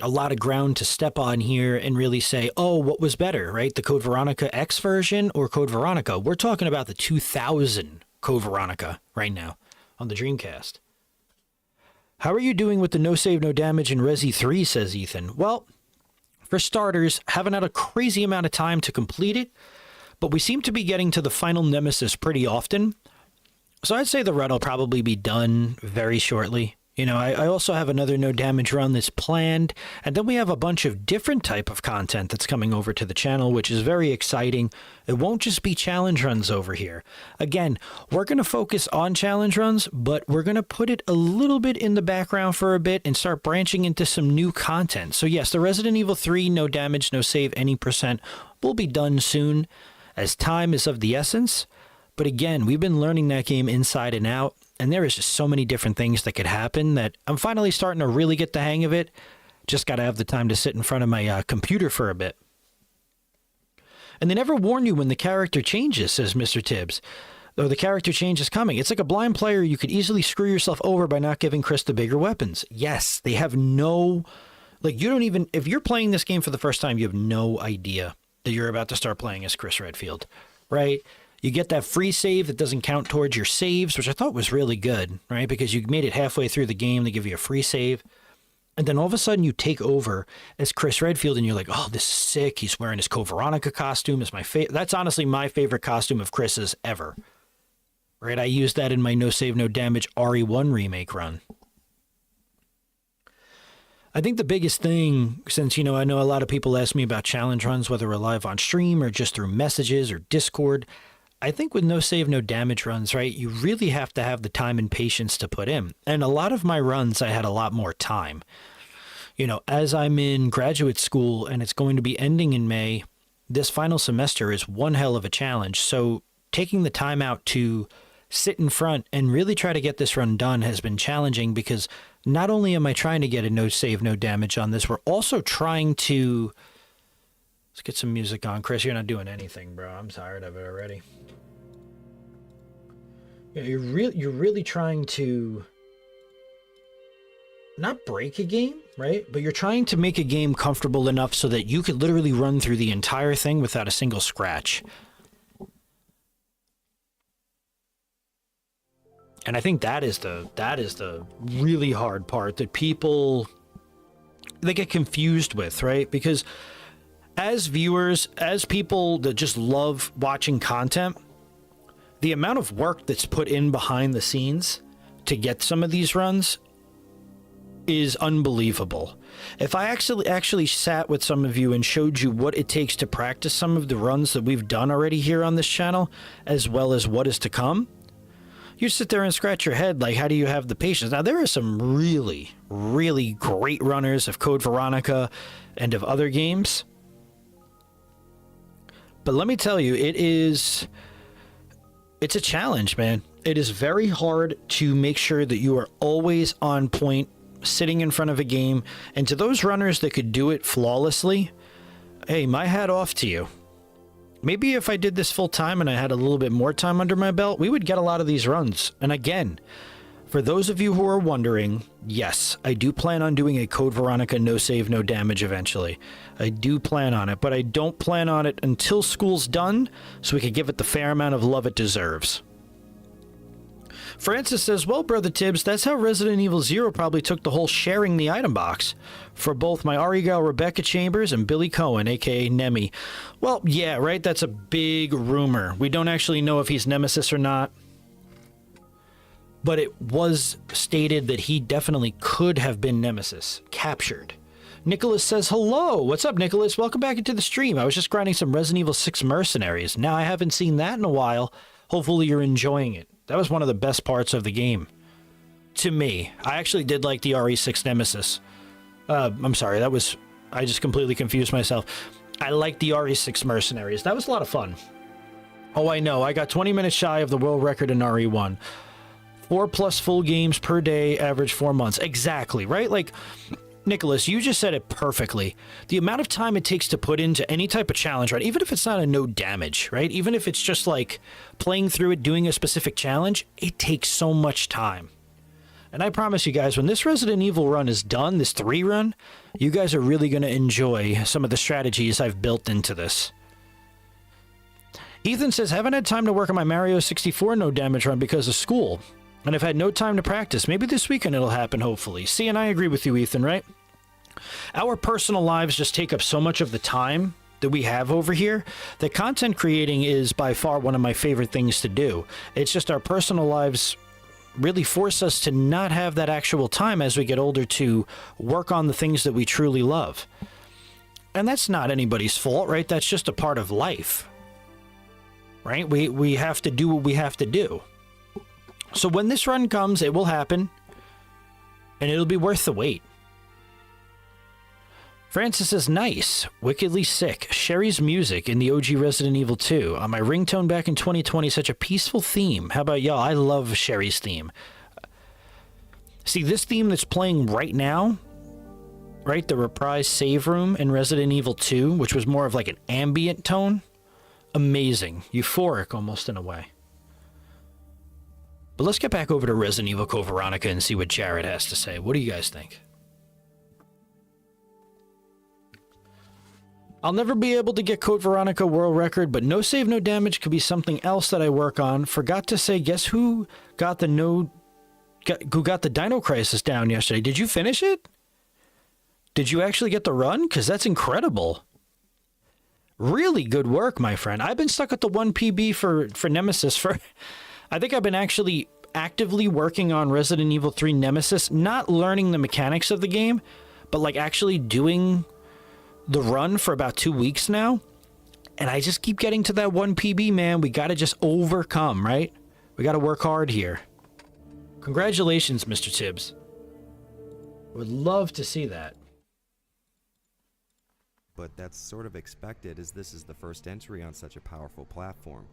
a lot of ground to step on here and really say, oh, what was better, right? The Code Veronica X version or Code Veronica? We're talking about the 2000 Code Veronica right now on the Dreamcast. How are you doing with the no save, no damage in Resi 3, says Ethan? Well, for starters, haven't had a crazy amount of time to complete it, but we seem to be getting to the final nemesis pretty often. So I'd say the run will probably be done very shortly. I also have another no damage run that's planned, and then we have a bunch of different type of content that's coming over to the channel, which is very exciting. It won't just be challenge runs over here. Again, we're going to focus on challenge runs, but we're going to put it a little bit in the background for a bit and start branching into some new content. So yes, the Resident Evil 3 no damage, no save any percent will be done soon, as time is of the essence. But again, we've been learning that game inside and out, and there is just so many different things that could happen that I'm finally starting to really get the hang of it. Just got to have the time to sit in front of my computer for a bit. And they never warn you when the character changes, says Mr. Tibbs. Though the character change is coming. It's like a blind player. You could easily screw yourself over by not giving Chris the bigger weapons. Yes, they have no... Like, you don't even... If you're playing this game for the first time, you have no idea that you're about to start playing as Chris Redfield, right? You get that free save that doesn't count towards your saves, which I thought was really good, right? Because you made it halfway through the game, they give you a free save. And then all of a sudden you take over as Chris Redfield and you're like, oh, this is sick. He's wearing his Code Veronica costume. That's honestly my favorite costume of Chris's ever. Right? I used that in my No Save, No Damage RE1 remake run. I think the biggest thing, since, I know a lot of people ask me about challenge runs, whether we're live on stream or just through messages or Discord, I think with no save, no damage runs, right, you really have to have the time and patience to put in. And a lot of my runs, I had a lot more time. As I'm in graduate school and it's going to be ending in May, this final semester is one hell of a challenge. So taking the time out to sit in front and really try to get this run done has been challenging because not only am I trying to get a no save, no damage on this, we're also trying to... Let's get some music on. Chris, you're not doing anything, bro. I'm tired of it already. Yeah, you're really trying to not break a game, right? But you're trying to make a game comfortable enough so that you could literally run through the entire thing without a single scratch. And I think that is the really hard part that they get confused with, right? Because as viewers, as people that just love watching content, the amount of work that's put in behind the scenes to get some of these runs is unbelievable. If I actually sat with some of you and showed you what it takes to practice some of the runs that we've done already here on this channel, as well as what is to come, you sit there and scratch your head like, how do you have the patience? Now, there are some really, really great runners of Code Veronica and of other games. But let me tell you, it's a challenge, man. It is very hard to make sure that you are always on point, sitting in front of a game. And to those runners that could do it flawlessly, hey, my hat off to you. Maybe if I did this full time and I had a little bit more time under my belt, we would get a lot of these runs. And again, for those of you who are wondering, yes, I do plan on doing a Code Veronica no save, no damage eventually. I do plan on it, but I don't plan on it until school's done, so we can give it the fair amount of love it deserves. Francis says, well, Brother Tibbs, that's how Resident Evil 0 probably took the whole sharing the item box for both my Arigal Rebecca Chambers and Billy Cohen, aka Nemi. Well, yeah, right? That's a big rumor. We don't actually know if he's Nemesis or not. But it was stated that he definitely could have been Nemesis, captured. Nicholas says, hello. What's up, Nicholas? Welcome back into the stream. I was just grinding some Resident Evil 6 Mercenaries. Now, I haven't seen that in a while. Hopefully you're enjoying it. That was one of the best parts of the game. To me. I actually did like the RE6 Nemesis. I'm sorry, I just completely confused myself. I liked the RE6 Mercenaries. That was a lot of fun. Oh, I know. I got 20 minutes shy of the world record in RE1. 4+ full games per day, average 4 months. Exactly, right? Like, Nicholas, you just said it perfectly. The amount of time it takes to put into any type of challenge, right? Even if it's not a no damage, right? Even if it's just like playing through it, doing a specific challenge, it takes so much time. And I promise you guys, when this Resident Evil run is done, this 3 run, you guys are really going to enjoy some of the strategies I've built into this. Ethan says, haven't had time to work on my Mario 64 no damage run because of school. And I've had no time to practice. Maybe this weekend it'll happen, hopefully. See, and I agree with you, Ethan, right? Our personal lives just take up so much of the time that we have over here that content creating is by far one of my favorite things to do. It's just our personal lives really force us to not have that actual time as we get older to work on the things that we truly love. And that's not anybody's fault, right? That's just a part of life, right? We have to do what we have to do. So when this run comes, it will happen, and it'll be worth the wait. Francis says, nice, wickedly sick. Sherry's music in the OG Resident Evil 2. On my ringtone back in 2020, such a peaceful theme. How about y'all? I love Sherry's theme. See, this theme that's playing right now, right, the reprise save room in Resident Evil 2, which was more of like an ambient tone, amazing. Euphoric almost in a way. But let's get back over to Resident Evil Code Veronica and see what Jared has to say. What do you guys think? I'll never be able to get Code Veronica world record, but no save, no damage could be something else that I work on. Forgot to say, guess who got the Dino Crisis down yesterday? Did you finish it? Did you actually get the run? Because that's incredible. Really good work, my friend. I've been stuck at the 1 PB for Nemesis for... I think I've been actually actively working on Resident Evil 3 Nemesis, not learning the mechanics of the game, but like actually doing the run for about 2 weeks now. And I just keep getting to that 1 PB, man. We got to just overcome, right? We got to work hard here. Congratulations, Mr. Tibbs. Would love to see that. But that's sort of expected, as this is the first entry on such a powerful platform.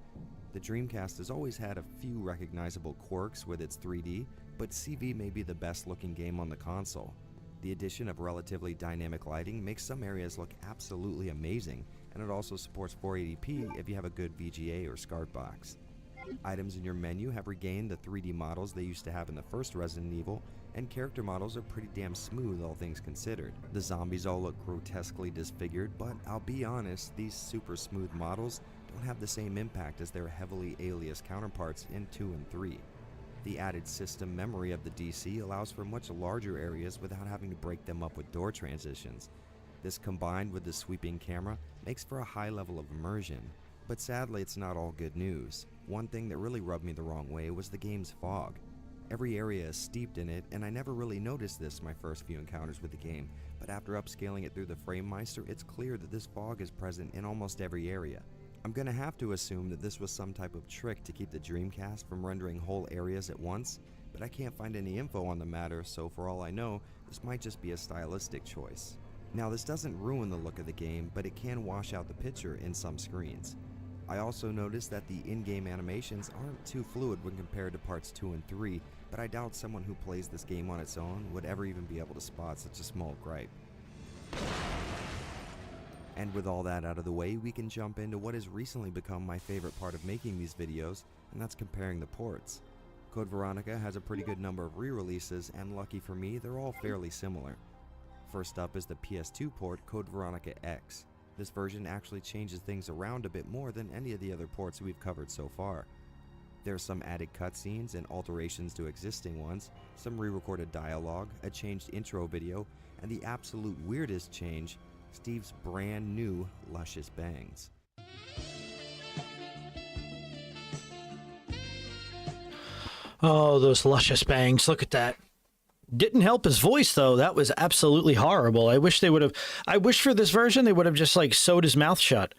The Dreamcast has always had a few recognizable quirks with its 3D, but CV may be the best looking game on the console. The addition of relatively dynamic lighting makes some areas look absolutely amazing, and it also supports 480p if you have a good VGA or SCART box. Items in your menu have regained the 3D models they used to have in the first Resident Evil, and character models are pretty damn smooth, all things considered. The zombies all look grotesquely disfigured, but I'll be honest, these super smooth models don't have the same impact as their heavily aliased counterparts in 2 and 3. The added system memory of the DC allows for much larger areas without having to break them up with door transitions. This, combined with the sweeping camera, makes for a high level of immersion. But sadly, it's not all good news. One thing that really rubbed me the wrong way was the game's fog. Every area is steeped in it, and I never really noticed this my first few encounters with the game, but after upscaling it through the Framemeister, it's clear that this fog is present in almost every area. I'm gonna have to assume that this was some type of trick to keep the Dreamcast from rendering whole areas at once, but I can't find any info on the matter, so for all I know, this might just be a stylistic choice. Now, this doesn't ruin the look of the game, but it can wash out the picture in some screens. I also noticed that the in-game animations aren't too fluid when compared to parts 2 and 3, but I doubt someone who plays this game on its own would ever even be able to spot such a small gripe. And with all that out of the way, we can jump into what has recently become my favorite part of making these videos, and that's comparing the ports. Code Veronica has a pretty good number of re-releases, and lucky for me, they're all fairly similar. First up is the PS2 port, Code Veronica X. This version actually changes things around a bit more than any of the other ports we've covered so far. There are some added cutscenes and alterations to existing ones, some re-recorded dialogue, a changed intro video, and the absolute weirdest change, Steve's brand new luscious bangs. Oh, those luscious bangs. Look at that. Didn't help his voice, though. That was absolutely horrible. I wish for this version they would have just like sewed his mouth shut.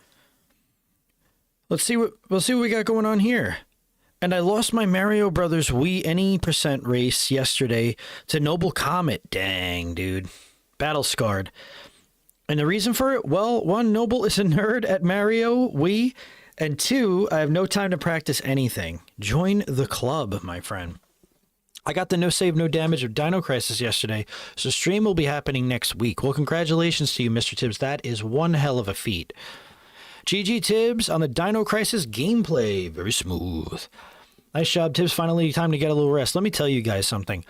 We'll see what we got going on here. And I lost my Mario Brothers Wii any% race yesterday to Noble Comet. Dang, dude. Battle scarred. And the reason for it? Well, one, Noble is a nerd at Mario Wii. And two, I have no time to practice anything. Join the club, my friend. I got the no save, no damage of Dino Crisis yesterday, so stream will be happening next week. Well, congratulations to you, Mr. Tibbs. That is one hell of a feat. GG Tibbs on the Dino Crisis gameplay. Very smooth. Nice job, Tibbs. Finally, time to get a little rest. Let me tell you guys something.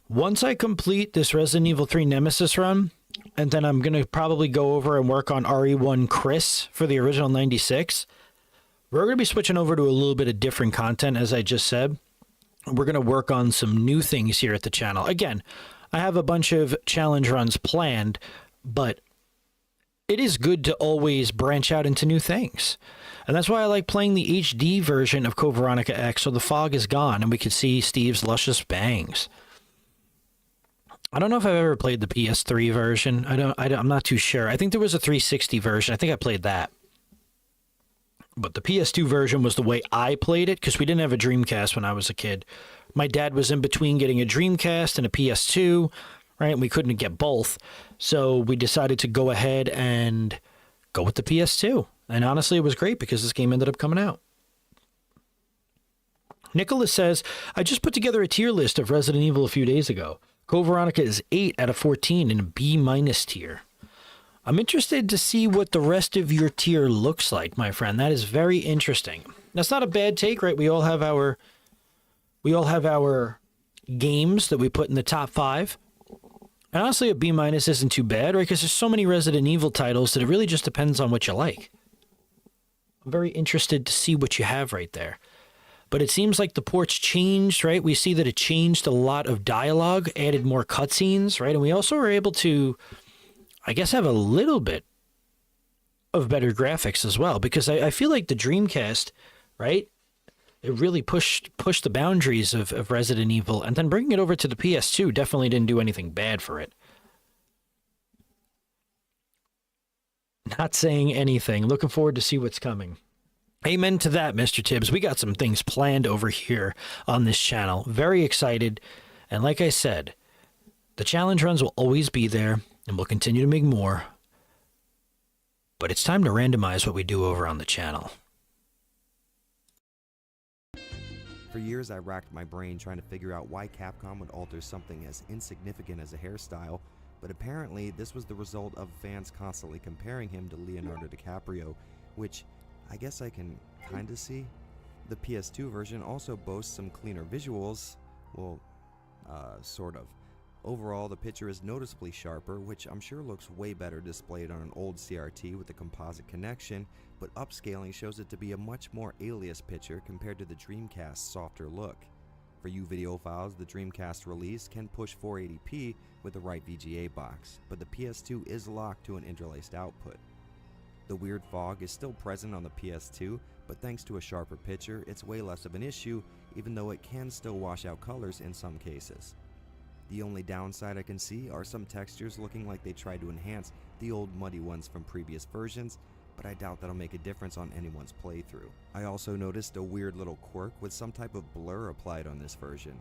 Once I complete this Resident Evil 3 Nemesis run, and then I'm going to probably go over and work on RE1 Chris for the original 96, we're going to be switching over to a little bit of different content, as I just said. We're going to work on some new things here at the channel. Again, I have a bunch of challenge runs planned, but it is good to always branch out into new things. And that's why I like playing the HD version of Code Veronica X, so the fog is gone and we can see Steve's luscious bangs. I don't know if I've ever played the PS3 version. I'm not too sure. I think there was a 360 version. I think I played that. But the PS2 version was the way I played it, because we didn't have a Dreamcast when I was a kid. My dad was in between getting a Dreamcast and a PS2, right? And we couldn't get both. So we decided to go ahead and go with the PS2. And honestly, it was great because this game ended up coming out. Nicholas says, I just put together a tier list of Resident Evil a few days ago. Code Veronica is 8 out of 14 in a B- tier. I'm interested to see what the rest of your tier looks like, my friend. That is very interesting. That's not a bad take, right? We all have our games that we put in the top 5. And honestly, a B- isn't too bad, right? Because there's so many Resident Evil titles that it really just depends on what you like. I'm very interested to see what you have right there. But it seems like the ports changed, right? We see that it changed a lot of dialogue, added more cutscenes, right? And we also were able to, I guess, have a little bit of better graphics as well, because I feel like the Dreamcast, right, it really pushed the boundaries of Resident Evil, and then bringing it over to the PS2 definitely didn't do anything bad for it. Not saying anything. Looking forward to see what's coming. Amen to that, Mr. Tibbs. We got some things planned over here on this channel. Very excited. And like I said, the challenge runs will always be there, and we'll continue to make more. But it's time to randomize what we do over on the channel. For years, I racked my brain trying to figure out why Capcom would alter something as insignificant as a hairstyle, but apparently this was the result of fans constantly comparing him to Leonardo DiCaprio, which I guess I can kinda see. The PS2 version also boasts some cleaner visuals, well, sort of. Overall, the picture is noticeably sharper, which I'm sure looks way better displayed on an old CRT with a composite connection, but upscaling shows it to be a much more alias picture compared to the Dreamcast's softer look. For you videophiles, the Dreamcast release can push 480p with the right VGA box, but the PS2 is locked to an interlaced output. The weird fog is still present on the PS2, but thanks to a sharper picture, it's way less of an issue, even though it can still wash out colors in some cases. The only downside I can see are some textures looking like they tried to enhance the old muddy ones from previous versions, but I doubt that'll make a difference on anyone's playthrough. I also noticed a weird little quirk with some type of blur applied on this version.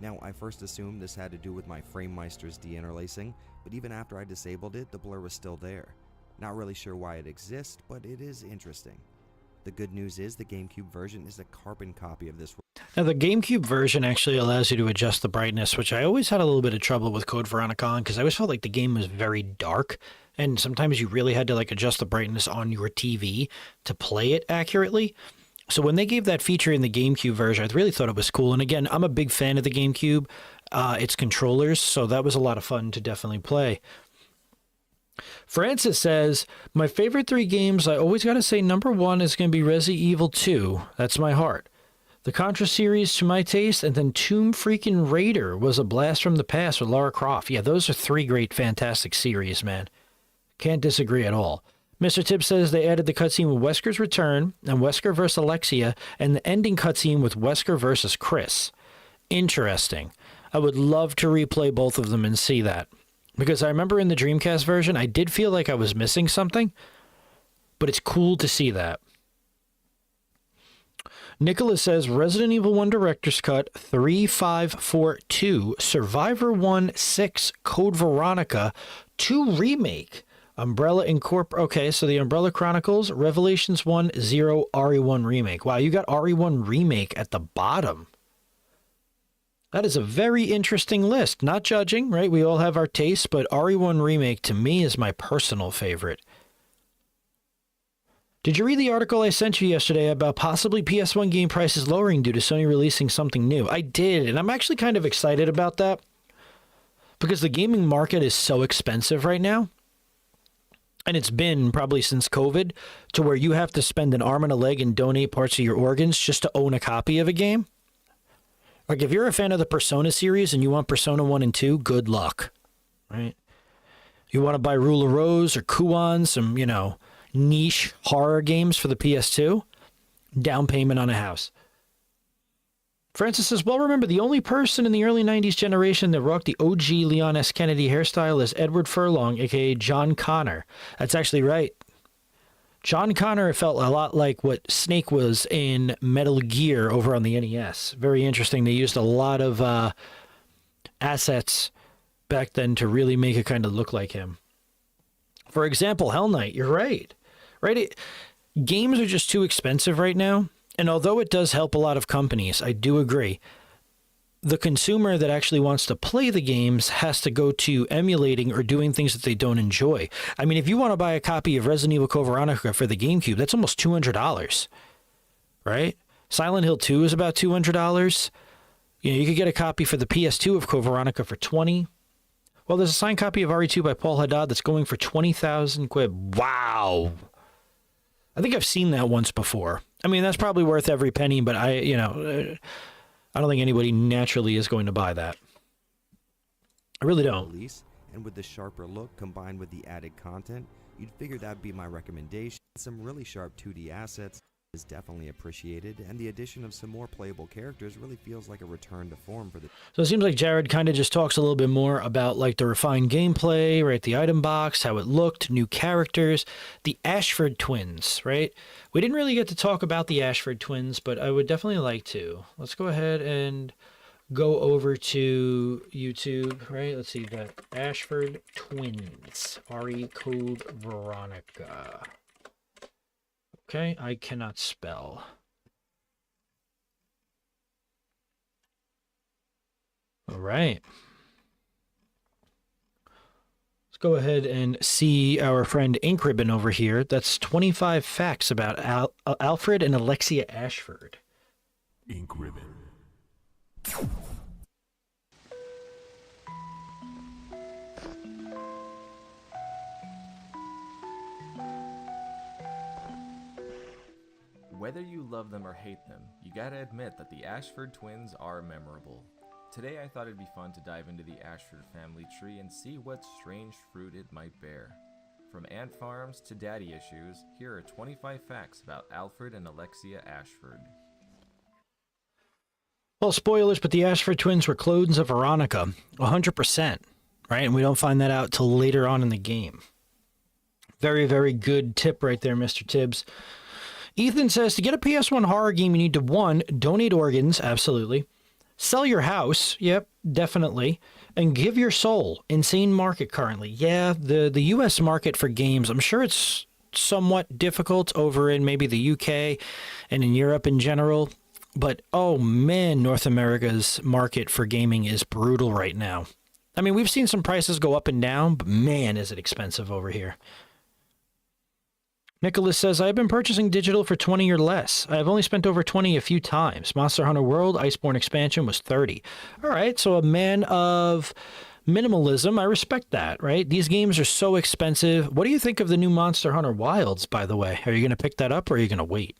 Now, I first assumed this had to do with my FrameMeister's deinterlacing, but even after I disabled it, the blur was still there. Not really sure why it exists, but it is interesting. The good news is the GameCube version is a carbon copy of this. Now, the GameCube version actually allows you to adjust the brightness, which I always had a little bit of trouble with Code Veronica on, because I always felt like the game was very dark, and sometimes you really had to like adjust the brightness on your TV to play it accurately. So when they gave that feature in the GameCube version, I really thought it was cool. And again, I'm a big fan of the GameCube, its controllers, so that was a lot of fun to definitely play. Francis says, my favorite 3 games, I always got to say number 1 is going to be Resident Evil 2. That's my heart. The Contra series to my taste, and then Tomb freaking Raider was a blast from the past with Lara Croft. Yeah, those are 3 great, fantastic series, man. Can't disagree at all. Mr. Tibbs says they added the cutscene with Wesker's return and Wesker versus Alexia, and the ending cutscene with Wesker versus Chris. Interesting. I would love to replay both of them and see that. Because I remember in the Dreamcast version, I did feel like I was missing something, but it's cool to see that. Nicholas says, Resident Evil 1 Director's Cut, 3542, Survivor 1 6, Code Veronica, 2 Remake, Umbrella Incorporated. Okay, so the Umbrella Chronicles, Revelations 1 0, RE1 Remake. Wow, you got RE1 Remake at the bottom. That is a very interesting list. Not judging, right? We all have our tastes, but RE1 Remake to me is my personal favorite. Did you read the article I sent you yesterday about possibly PS1 game prices lowering due to Sony releasing something new? I did, and I'm actually kind of excited about that because the gaming market is so expensive right now. And it's been probably since COVID to where you have to spend an arm and a leg and donate parts of your organs just to own a copy of a game. Like, if you're a fan of the Persona series and you want Persona 1 and 2, good luck, right? You want to buy Rule of Rose or Kuon, some, niche horror games for the PS2, down payment on a house. Francis says, well, remember, the only person in the early 90s generation that rocked the OG Leon S. Kennedy hairstyle is Edward Furlong, a.k.a. John Connor. That's actually right. John Connor felt a lot like what Snake was in Metal Gear over on the NES. Very interesting. They used a lot of assets back then to really make it kind of look like him. For example, Hell Knight, you're right. Games are just too expensive right now. And although it does help a lot of companies, I do agree, the consumer that actually wants to play the games has to go to emulating or doing things that they don't enjoy. I mean, if you want to buy a copy of Resident Evil Code Veronica for the GameCube, that's almost $200, right? Silent Hill 2 is about $200. You could get a copy for the PS2 of Code Veronica for $20. Well, there's a signed copy of RE2 by Paul Haddad that's going for 20,000 quid. Wow. I think I've seen that once before. I mean, that's probably worth every penny, but I don't think anybody naturally is going to buy that. I really don't. And with the sharper look combined with the added content, you'd figure that'd be my recommendation. Some really sharp 2D assets is definitely appreciated, and the addition of some more playable characters really feels like a return to form for the... So it seems like Jared kind of just talks a little bit more about like the refined gameplay, right? The item box, how it looked, new characters, the Ashford twins, right? We didn't really get to talk about the Ashford twins, but I would definitely like to. Let's go ahead and go over to YouTube, right? Let's see, the Ashford twins, RE Code Veronica. Okay, I cannot spell. All right. Let's go ahead and see our friend Ink Ribbon over here. That's 25 facts about Alfred and Alexia Ashford. Ink Ribbon. Whether you love them or hate them, you gotta admit that the Ashford twins are memorable. Today I thought it'd be fun to dive into the Ashford family tree and see what strange fruit it might bear. From ant farms to daddy issues, here are 25 facts about Alfred and Alexia Ashford. Well, spoilers, but the Ashford twins were clones of Veronica, 100%, right? And we don't find that out till later on in the game. Very, very good tip right there, Mr. Tibbs. Ethan says, to get a PS1 horror game, you need to, 1, donate organs, absolutely. Sell your house, yep, definitely. And give your soul. Insane market currently. Yeah, the US market for games, I'm sure it's somewhat difficult over in maybe the UK and in Europe in general. But, oh man, North America's market for gaming is brutal right now. I mean, we've seen some prices go up and down, but man, is it expensive over here. Nicholas says, I've been purchasing digital for 20 or less. I've only spent over 20 a few times. Monster Hunter World Iceborne expansion was 30. All right, so a man of minimalism. I respect that, right? These games are so expensive. What do you think of the new Monster Hunter Wilds, by the way? Are you going to pick that up or are you going to wait?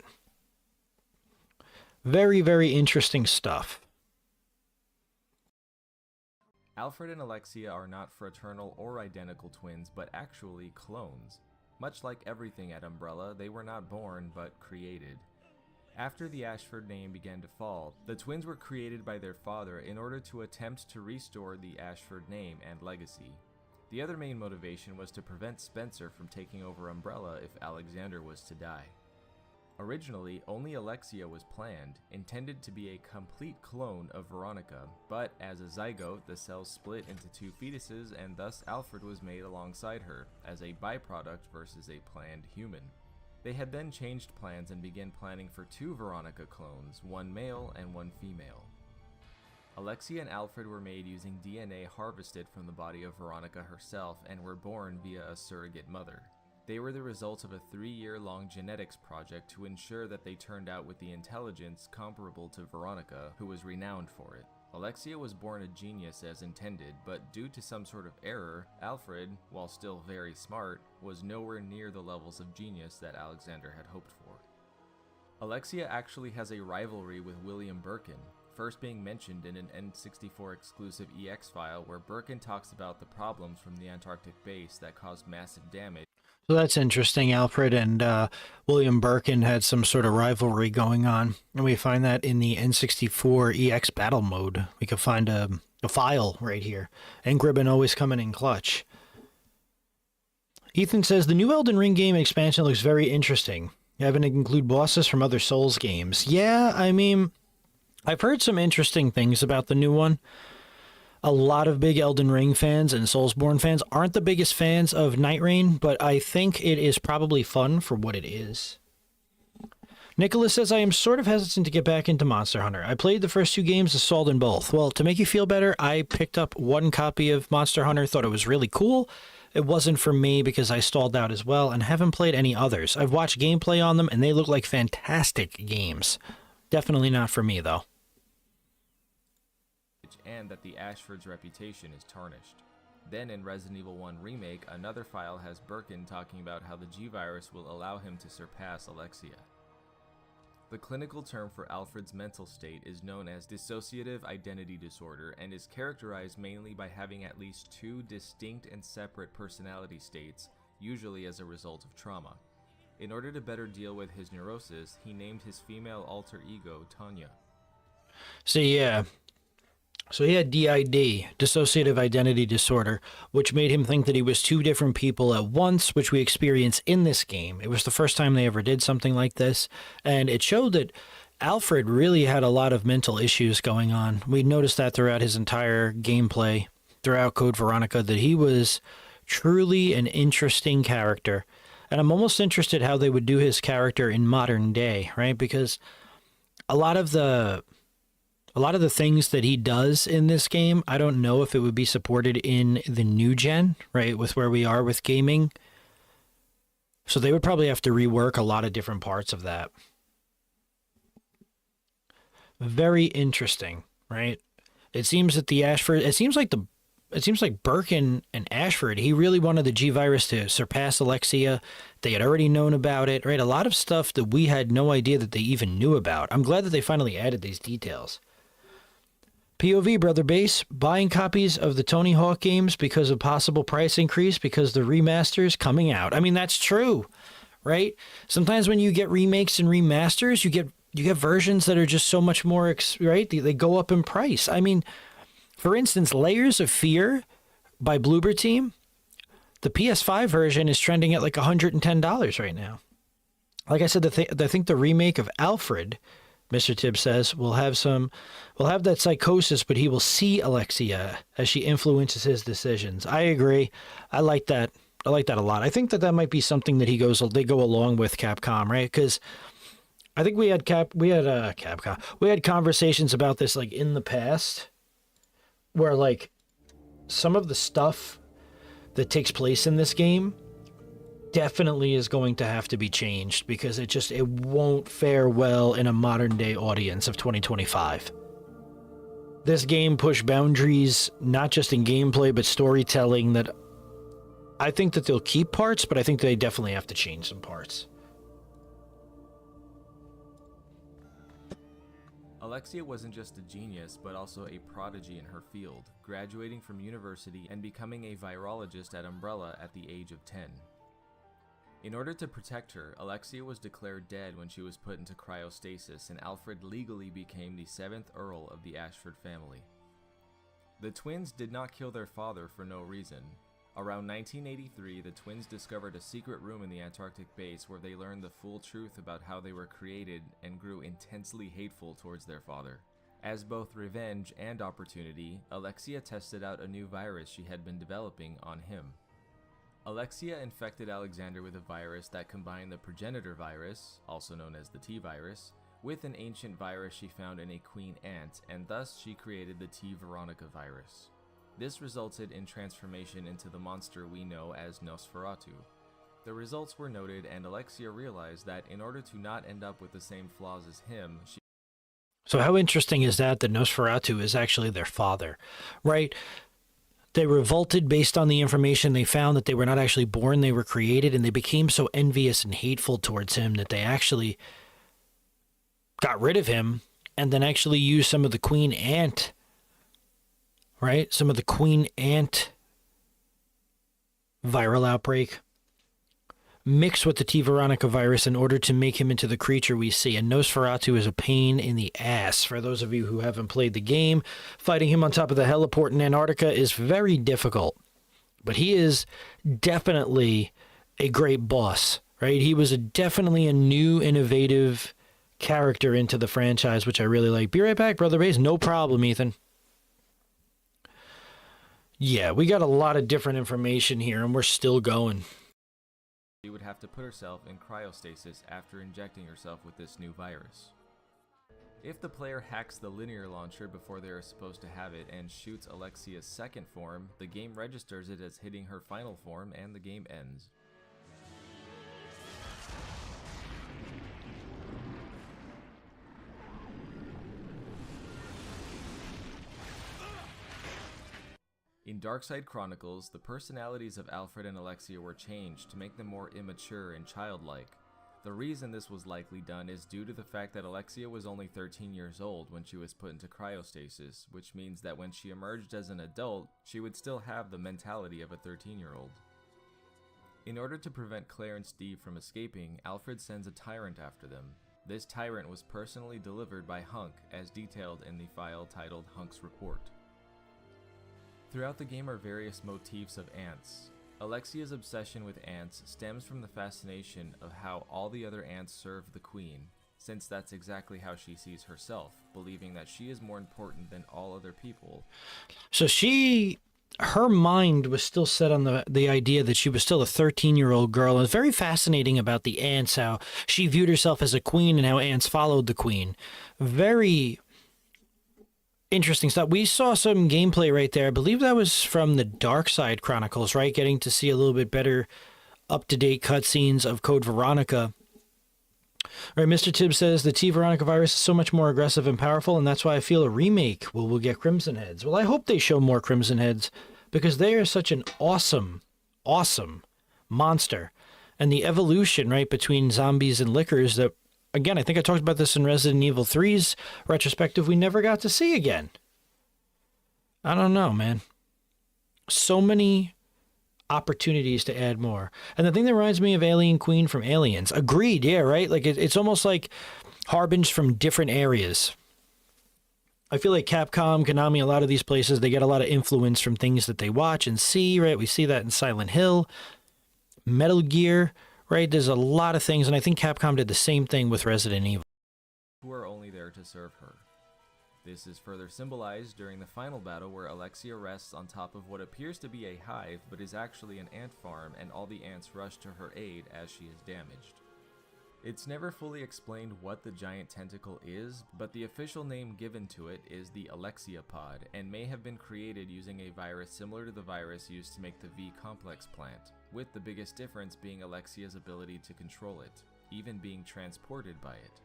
Very, very interesting stuff. Alfred and Alexia are not fraternal or identical twins, but actually clones. Much like everything at Umbrella, they were not born, but created. After the Ashford name began to fall, the twins were created by their father in order to attempt to restore the Ashford name and legacy. The other main motivation was to prevent Spencer from taking over Umbrella if Alexander was to die. Originally, only Alexia was planned, intended to be a complete clone of Veronica, but as a zygote, the cells split into 2 fetuses and thus Alfred was made alongside her, as a byproduct versus a planned human. They had then changed plans and began planning for 2 Veronica clones, 1 male and 1 female. Alexia and Alfred were made using DNA harvested from the body of Veronica herself and were born via a surrogate mother. They were the result of a 3-year-long genetics project to ensure that they turned out with the intelligence comparable to Veronica, who was renowned for it. Alexia was born a genius as intended, but due to some sort of error, Alfred, while still very smart, was nowhere near the levels of genius that Alexander had hoped for. Alexia actually has a rivalry with William Birkin, first being mentioned in an N64 exclusive EX file where Birkin talks about the problems from the Antarctic base that caused massive damage. So that's interesting. Alfred and William Birkin had some sort of rivalry going on. And we find that in the N64 EX battle mode. We could find a file right here. And Gribbon always coming in clutch. Ethan says, the new Elden Ring game expansion looks very interesting. You having to include bosses from other Souls games. Yeah, I mean, I've heard some interesting things about the new one. A lot of big Elden Ring fans and Soulsborne fans aren't the biggest fans of Night Rain, but I think it is probably fun for what it is. Nicholas says, I am sort of hesitant to get back into Monster Hunter. I played the first 2 games, assault in both. Well, to make you feel better, I picked up 1 copy of Monster Hunter, thought it was really cool. It wasn't for me because I stalled out as well and haven't played any others. I've watched gameplay on them and they look like fantastic games. Definitely not for me, though. And that the Ashford's reputation is tarnished. Then in Resident Evil 1 Remake, another file has Birkin talking about how the G-Virus will allow him to surpass Alexia. The clinical term for Alfred's mental state is known as dissociative identity disorder and is characterized mainly by having at least 2 distinct and separate personality states, usually as a result of trauma. In order to better deal with his neurosis, he named his female alter ego Tanya. So he had DID, dissociative identity disorder, which made him think that he was 2 different people at once, which we experience in this game. It was the first time they ever did something like this, and it showed that Alfred really had a lot of mental issues going on. We noticed that throughout his entire gameplay, throughout Code Veronica, that he was truly an interesting character. And I'm almost interested how they would do his character in modern day, right? Because a lot of the things that he does in this game, I don't know if it would be supported in the new gen, right, with where we are with gaming. So they would probably have to rework a lot of different parts of that. Very interesting, right? It seems that the Ashford, it seems like Birkin and Ashford, he really wanted the G-Virus to surpass Alexia. They had already known about it, right? A lot of stuff that we had no idea that they even knew about. I'm glad that they finally added these details. POV, Brother Base, buying copies of the Tony Hawk games because of possible price increase because the remasters coming out. I mean, that's true, right? Sometimes when you get remakes and remasters, you get versions that are just so much more, right? They go up in price. I mean, for instance, Layers of Fear by Bloober Team, the PS5 version is trending at like $110 right now. Like I said, I think the remake of Alfred, Mr. Tibbs says, will have that psychosis, but he will see Alexia as she influences his decisions. I agree. I like that. I like that a lot. I think that might be something that they go along with Capcom, right? Because I think we had conversations about this like in the past, where like some of the stuff that takes place in this game definitely is going to have to be changed because it won't fare well in a modern day audience of 2025. This game pushed boundaries not just in gameplay but storytelling that I think that they'll keep parts, but I think they definitely have to change some parts. Alexia wasn't just a genius, but also a prodigy in her field, graduating from university and becoming a virologist at Umbrella at the age of 10. In order to protect her, Alexia was declared dead when she was put into cryostasis, and Alfred legally became the 7th Earl of the Ashford family. The twins did not kill their father for no reason. Around 1983, the twins discovered a secret room in the Antarctic base where they learned the full truth about how they were created and grew intensely hateful towards their father. As both revenge and opportunity, Alexia tested out a new virus she had been developing on him. Alexia infected Alexander with a virus that combined the progenitor virus, also known as the T-virus, with an ancient virus she found in a queen ant, and thus she created the T. Veronica virus. This resulted in transformation into the monster we know as Nosferatu. The results were noted, and Alexia realized that in order to not end up with the same flaws as him, So how interesting is that Nosferatu is actually their father, right? They revolted based on the information they found that they were not actually born, they were created, and they became so envious and hateful towards him that they actually got rid of him and then actually used some of the queen ant, right? Some of the queen ant viral outbreak mixed with the T. Veronica virus in order to make him into the creature we see. And Nosferatu is a pain in the ass. For those of you who haven't played the game, fighting him on top of the heliport in Antarctica is very difficult. But he is definitely a great boss, right? He was definitely a new, innovative character into the franchise, which I really like. Be right back, Brother Bass. No problem, Ethan. Yeah, we got a lot of different information here, and we're still going. she would have to put herself in cryostasis after injecting herself with this new virus. If the player hacks the linear launcher before they are supposed to have it and shoots Alexia's second form, the game registers it as hitting her final form and the game ends. In Darkside Chronicles, the personalities of Alfred and Alexia were changed to make them more immature and childlike. The reason this was likely done is due to the fact that Alexia was only 13 years old when she was put into cryostasis, which means that when she emerged as an adult, she would still have the mentality of a 13-year-old. In order to prevent Claire and Steve from escaping, Alfred sends a tyrant after them. This tyrant was personally delivered by Hunk, as detailed in the file titled Hunk's Report. Throughout the game are various motifs of ants. Alexia's obsession with ants stems from the fascination of how all the other ants serve the queen, since that's exactly how she sees herself, believing that she is more important than all other people. So her mind was still set on the idea that she was still a 13-year-old girl. And it's very fascinating about the ants, how she viewed herself as a queen and how ants followed the queen. Very interesting stuff. We saw some gameplay right there. I believe that was from the Darkside Chronicles, right? Getting to see a little bit better up-to-date cutscenes of Code Veronica. All right, Mr. Tibbs says the T Veronica virus is so much more aggressive and powerful, and that's why I feel a remake will get Crimson Heads. Well, I hope they show more Crimson Heads, because they are such an awesome, awesome monster. And the evolution, right, between zombies and lickers that, again, I think I talked about this in Resident Evil 3's retrospective, we never got to see again. I don't know, man. So many opportunities to add more. And the thing that reminds me of Alien Queen from Aliens. Agreed, yeah, right? Like it's almost like Harbinge from different areas. I feel like Capcom, Konami, a lot of these places, they get a lot of influence from things that they watch and see, right? We see that in Silent Hill, Metal Gear, right? There's a lot of things, and I think Capcom did the same thing with Resident Evil. Who are only there to serve her. This is further symbolized during the final battle where Alexia rests on top of what appears to be a hive, but is actually an ant farm, and all the ants rush to her aid as she is damaged. It's never fully explained what the giant tentacle is, but the official name given to it is the Alexia pod, and may have been created using a virus similar to the virus used to make the V-complex plant, with the biggest difference being Alexia's ability to control it, even being transported by it.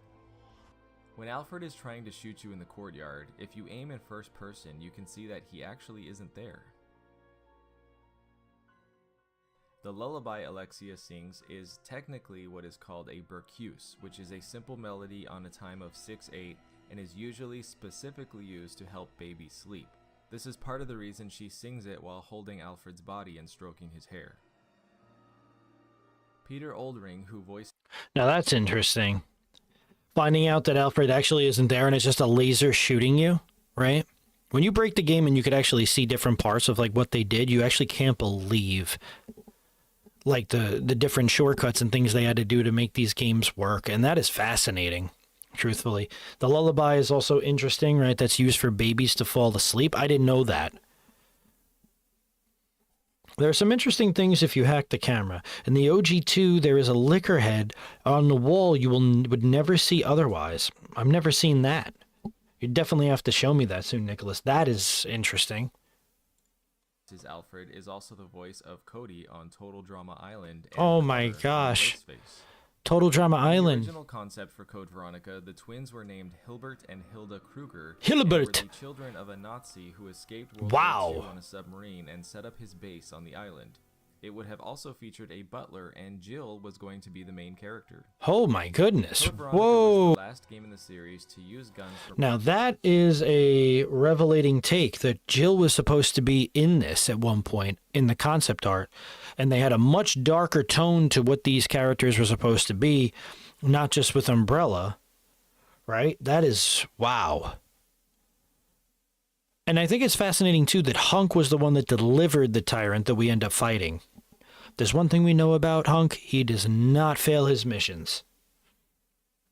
When Alfred is trying to shoot you in the courtyard, if you aim in first person, you can see that he actually isn't there. The lullaby Alexia sings is technically what is called a berceuse, which is a simple melody on a time of 6/8 and is usually specifically used to help babies sleep. This is part of the reason she sings it while holding Alfred's body and stroking his hair. Peter Oldring, who voiced... Now that's interesting. Finding out that Alfred actually isn't there and it's just a laser shooting you, right? When you break the game and you could actually see different parts of like what they did, you actually can't believe like the different shortcuts and things they had to do to make these games work. And that is fascinating, truthfully. The lullaby is also interesting, right? That's used for babies to fall asleep. I didn't know that. There are some interesting things if you hack the camera. In the OG2, there is a liquor head on the wall you would never see otherwise. I've never seen that. You definitely have to show me that soon, Nicholas. That is interesting. Alfred is also the voice of Cody on Total Drama Island. Oh my gosh. Total Drama Island. The original concept for Code Veronica, the twins were named Hilbert and Hilda Kruger. Hilbert! Were the children of a Nazi who escaped World War II on a submarine and set up his base on the island. It would have also featured a butler, and Jill was going to be the main character. Oh my goodness. Code Veronica Whoa. was the last game in the series to use guns for... Now that is a revelating take that Jill was supposed to be in this at one point in the concept art, and they had a much darker tone to what these characters were supposed to be, not just with Umbrella, right? That is, wow. And I think it's fascinating too that Hunk was the one that delivered the tyrant that we end up fighting. There's one thing we know about Hunk, he does not fail his missions.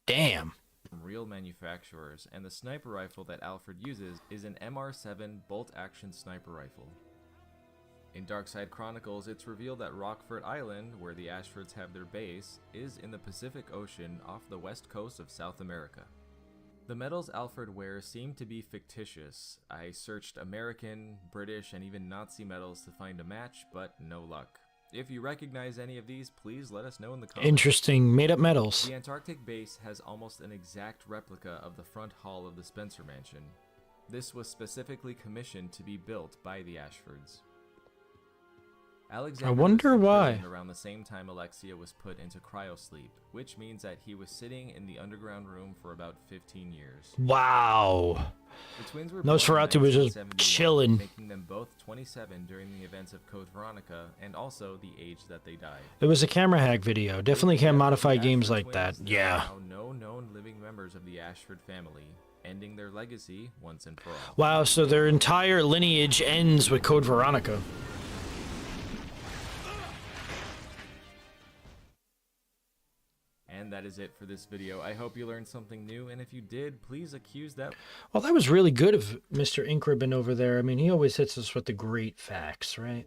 Damn. From real manufacturers, and the sniper rifle that Alfred uses is an MR7 bolt-action sniper rifle. In Darkside Chronicles, it's revealed that Rockford Island, where the Ashfords have their base, is in the Pacific Ocean off the west coast of South America. The medals Alfred wears seem to be fictitious. I searched American, British, and even Nazi medals to find a match, but no luck. If you recognize any of these, please let us know in the comments. Interesting, made-up medals. The Antarctic base has almost an exact replica of the front hall of the Spencer Mansion. This was specifically commissioned to be built by the Ashfords. Alexander I wonder was why. imprisoned around the same time Alexia was put into cryosleep, which means that he was sitting in the underground room for about 15 years. Wow. The twins were Nosferatu was just 1971, chilling. making them both 27 during the events of Code Veronica, and also the age that they died. It was a camera hack video. Definitely can't modify The games Ashford like that. twins, there Yeah. are now no known living members of the Ashford family, ending their legacy once and for all. Wow, so their entire lineage ends with Code Veronica. And that is it for this video. I hope you learned something new, and if you did, please accuse that... Well, that was really good of Mr. Inkribbon over there. I mean, he always hits us with the great facts, right?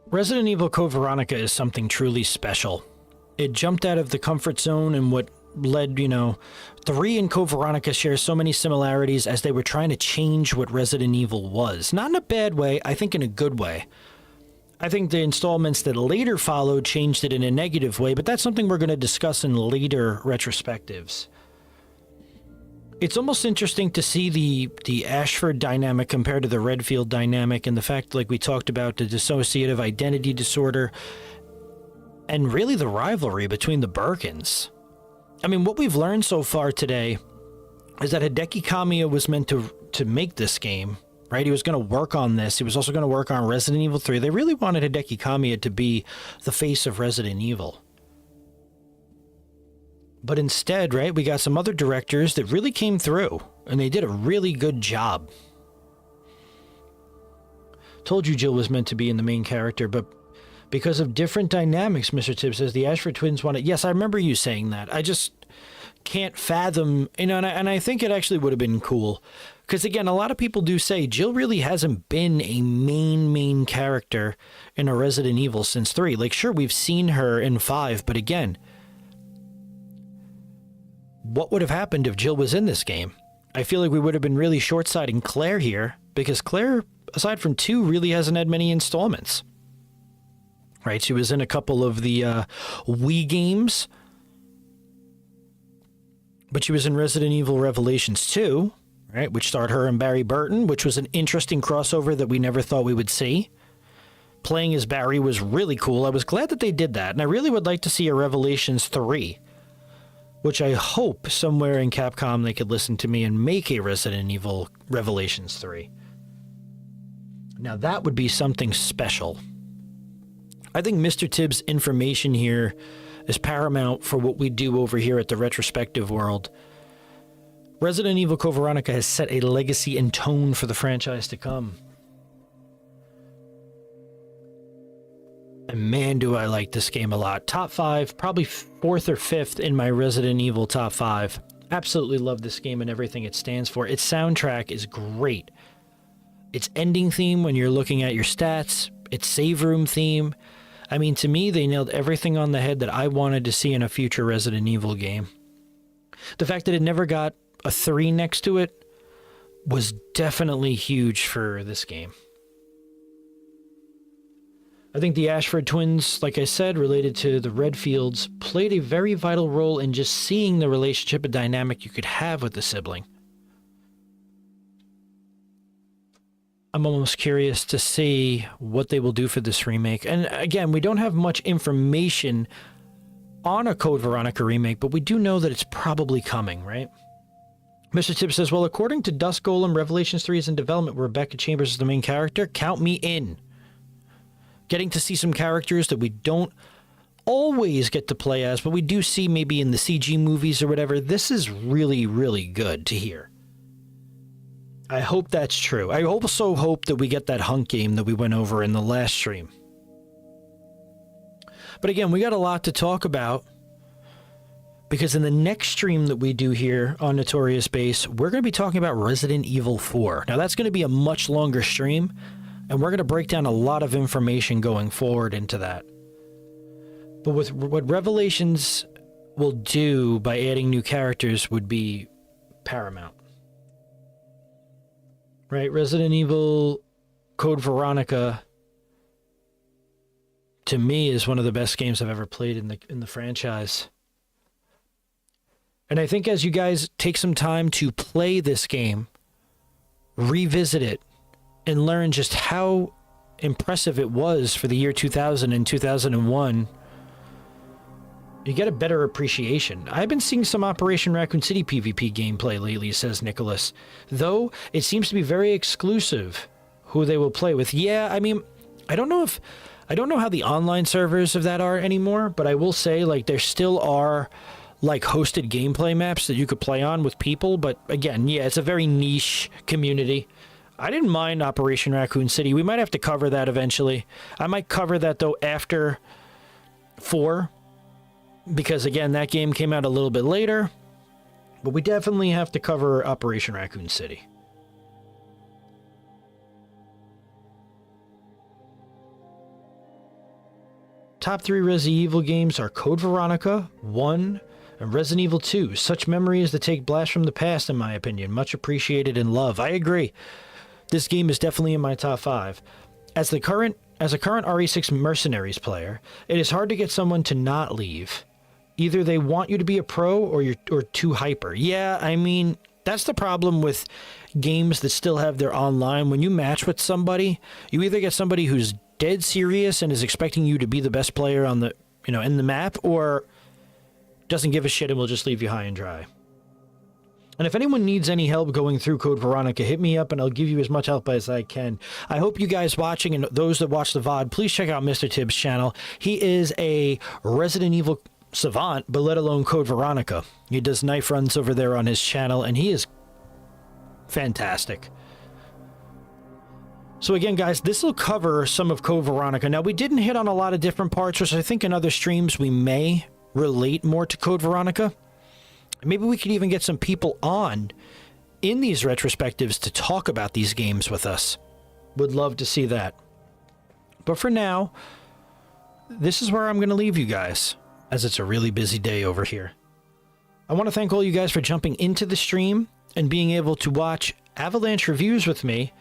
Resident Evil Code Veronica is something truly special. It jumped out of the comfort zone, and what led, 3 and Code Veronica share so many similarities as they were trying to change what Resident Evil was. Not in a bad way, I think in a good way. I think the installments that later followed changed it in a negative way, but that's something we're going to discuss in later retrospectives. It's almost interesting to see the Ashford dynamic compared to the Redfield dynamic, and the fact, like we talked about, the dissociative identity disorder, and really the rivalry between the Birkins. I mean, what we've learned so far today is that Hideki Kamiya was meant to to make this game, right? He was going to work on this. He was also going to work on Resident Evil 3. They really wanted Hideki Kamiya to be the face of Resident Evil. But instead, right, we got some other directors that really came through, and they did a really good job. Told you Jill was meant to be in the main character, but because of different dynamics, Mr. Tibbs says, the Ashford twins wanted... Yes, I remember you saying that. I just can't fathom, you know, and I think it actually would have been cool. Because, again, a lot of people do say Jill really hasn't been a main character in a Resident Evil since 3. Like, sure, we've seen her in 5, but again, what would have happened if Jill was in this game? I feel like we would have been really short-sighting Claire here, because Claire, aside from 2, really hasn't had many installments. Right, she was in a couple of the Wii games, but she was in Resident Evil Revelations 2, right, which starred her and Barry Burton, which was an interesting crossover that we never thought we would see. Playing as Barry was really cool. I was glad that they did that, and I really would like to see a Revelations 3, which I hope somewhere in Capcom they could listen to me and make a Resident Evil Revelations 3. Now that would be something special. I think Mr. Tibbs' information here is paramount for what we do over here at the Retrospective world. Resident Evil Code Veronica has set a legacy and tone for the franchise to come. And man, do I like this game a lot. Top 5, probably 4th or 5th in my Resident Evil top 5. Absolutely love this game and everything it stands for. Its soundtrack is great. Its ending theme when you're looking at your stats, its save room theme. I mean, to me, they nailed everything on the head that I wanted to see in a future Resident Evil game. The fact that it never got a 3 next to it was definitely huge for this game. I think the Ashford twins, like I said, related to the Redfields, played a very vital role in just seeing the relationship and dynamic you could have with the sibling. I'm almost curious to see what they will do for this remake. And again, we don't have much information on a Code Veronica remake, but we do know that it's probably coming, right? Mr. Tibbs says, well, according to Dust Golem, Revelations 3 is in development where Rebecca Chambers is the main character. Count me in. Getting to see some characters that we don't always get to play as, but we do see maybe in the CG movies or whatever. This is really, really good to hear. I hope that's true. I also hope that we get that Hunk game that we went over in the last stream. But again, we got a lot to talk about, because in the next stream that we do here on Notorious Base, we're going to be talking about Resident Evil 4. Now, that's going to be a much longer stream, and we're going to break down a lot of information going forward into that. But with what Revelations will do by adding new characters would be paramount. Right, Resident Evil Code Veronica, to me, is one of the best games I've ever played in the franchise. And I think as you guys take some time to play this game, revisit it, and learn just how impressive it was for the year 2000 and 2001, you get a better appreciation. I've been seeing some Operation Raccoon City PvP gameplay lately, says Nicholas. Though, it seems to be very exclusive who they will play with. Yeah, I mean, I don't know how the online servers of that are anymore, but I will say, like, there still are, like, hosted gameplay maps that you could play on with people. But again, yeah, it's a very niche community. I didn't mind Operation Raccoon City. We might have to cover that eventually. I might cover that, though, after 4. Because, again, that game came out a little bit later. But we definitely have to cover Operation Raccoon City. Top 3 Resident Evil games are Code Veronica, 1, and Resident Evil 2. Such memories that take blast from the past, in my opinion. Much appreciated and loved. I agree. This game is definitely in my top 5. As a current RE6 Mercenaries player, it is hard to get someone to not leave. Either they want you to be a pro or you're too hyper. Yeah, I mean, that's the problem with games that still have their online. When you match with somebody, you either get somebody who's dead serious and is expecting you to be the best player on the, in the map, or doesn't give a shit and will just leave you high and dry. And if anyone needs any help going through Code Veronica, hit me up and I'll give you as much help as I can. I hope you guys watching and those that watch the VOD, please check out Mr. Tibbs' channel. He is a Resident Evil savant, but let alone Code Veronica. He does knife runs over there on his channel, and he is fantastic. So again, guys, this will cover some of Code Veronica. Now, we didn't hit on a lot of different parts, which I think in other streams we may relate more to Code Veronica. Maybe we could even get some people on in these retrospectives to talk about these games with us. Would love to see that. But for now, this is where I'm going to leave you guys, as it's a really busy day over here. I want to thank all you guys for jumping into the stream and being able to watch Avalanche reviews with me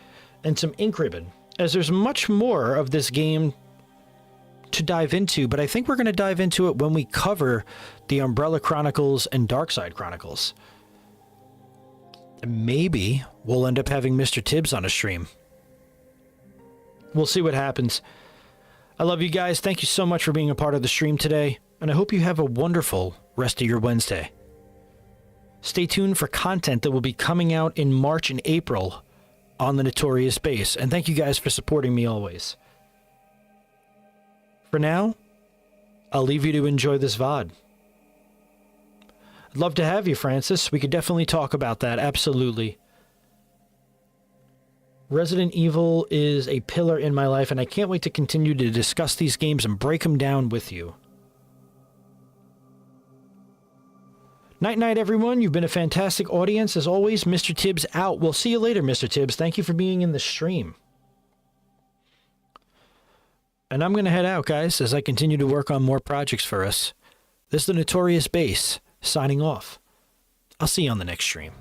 and some ink ribbon, as there's much more of this game to dive into, but I think we're going to dive into it when we cover the Umbrella Chronicles and Darkside Chronicles. And maybe we'll end up having Mr. Tibbs on a stream. We'll see what happens. I love you guys. Thank you so much for being a part of the stream today, and I hope you have a wonderful rest of your Wednesday. Stay tuned for content that will be coming out in March and April on the Notorious Base, and thank you guys for supporting me always. For now, I'll leave you to enjoy this VOD. I'd love to have you, Francis. We could definitely talk about that, absolutely. Resident Evil is a pillar in my life, and I can't wait to continue to discuss these games and break them down with you. Night-night, everyone. You've been a fantastic audience. As always, Mr. Tibbs out. We'll see you later, Mr. Tibbs. Thank you for being in the stream. And I'm going to head out, guys, as I continue to work on more projects for us. This is the Notorious Base, signing off. I'll see you on the next stream.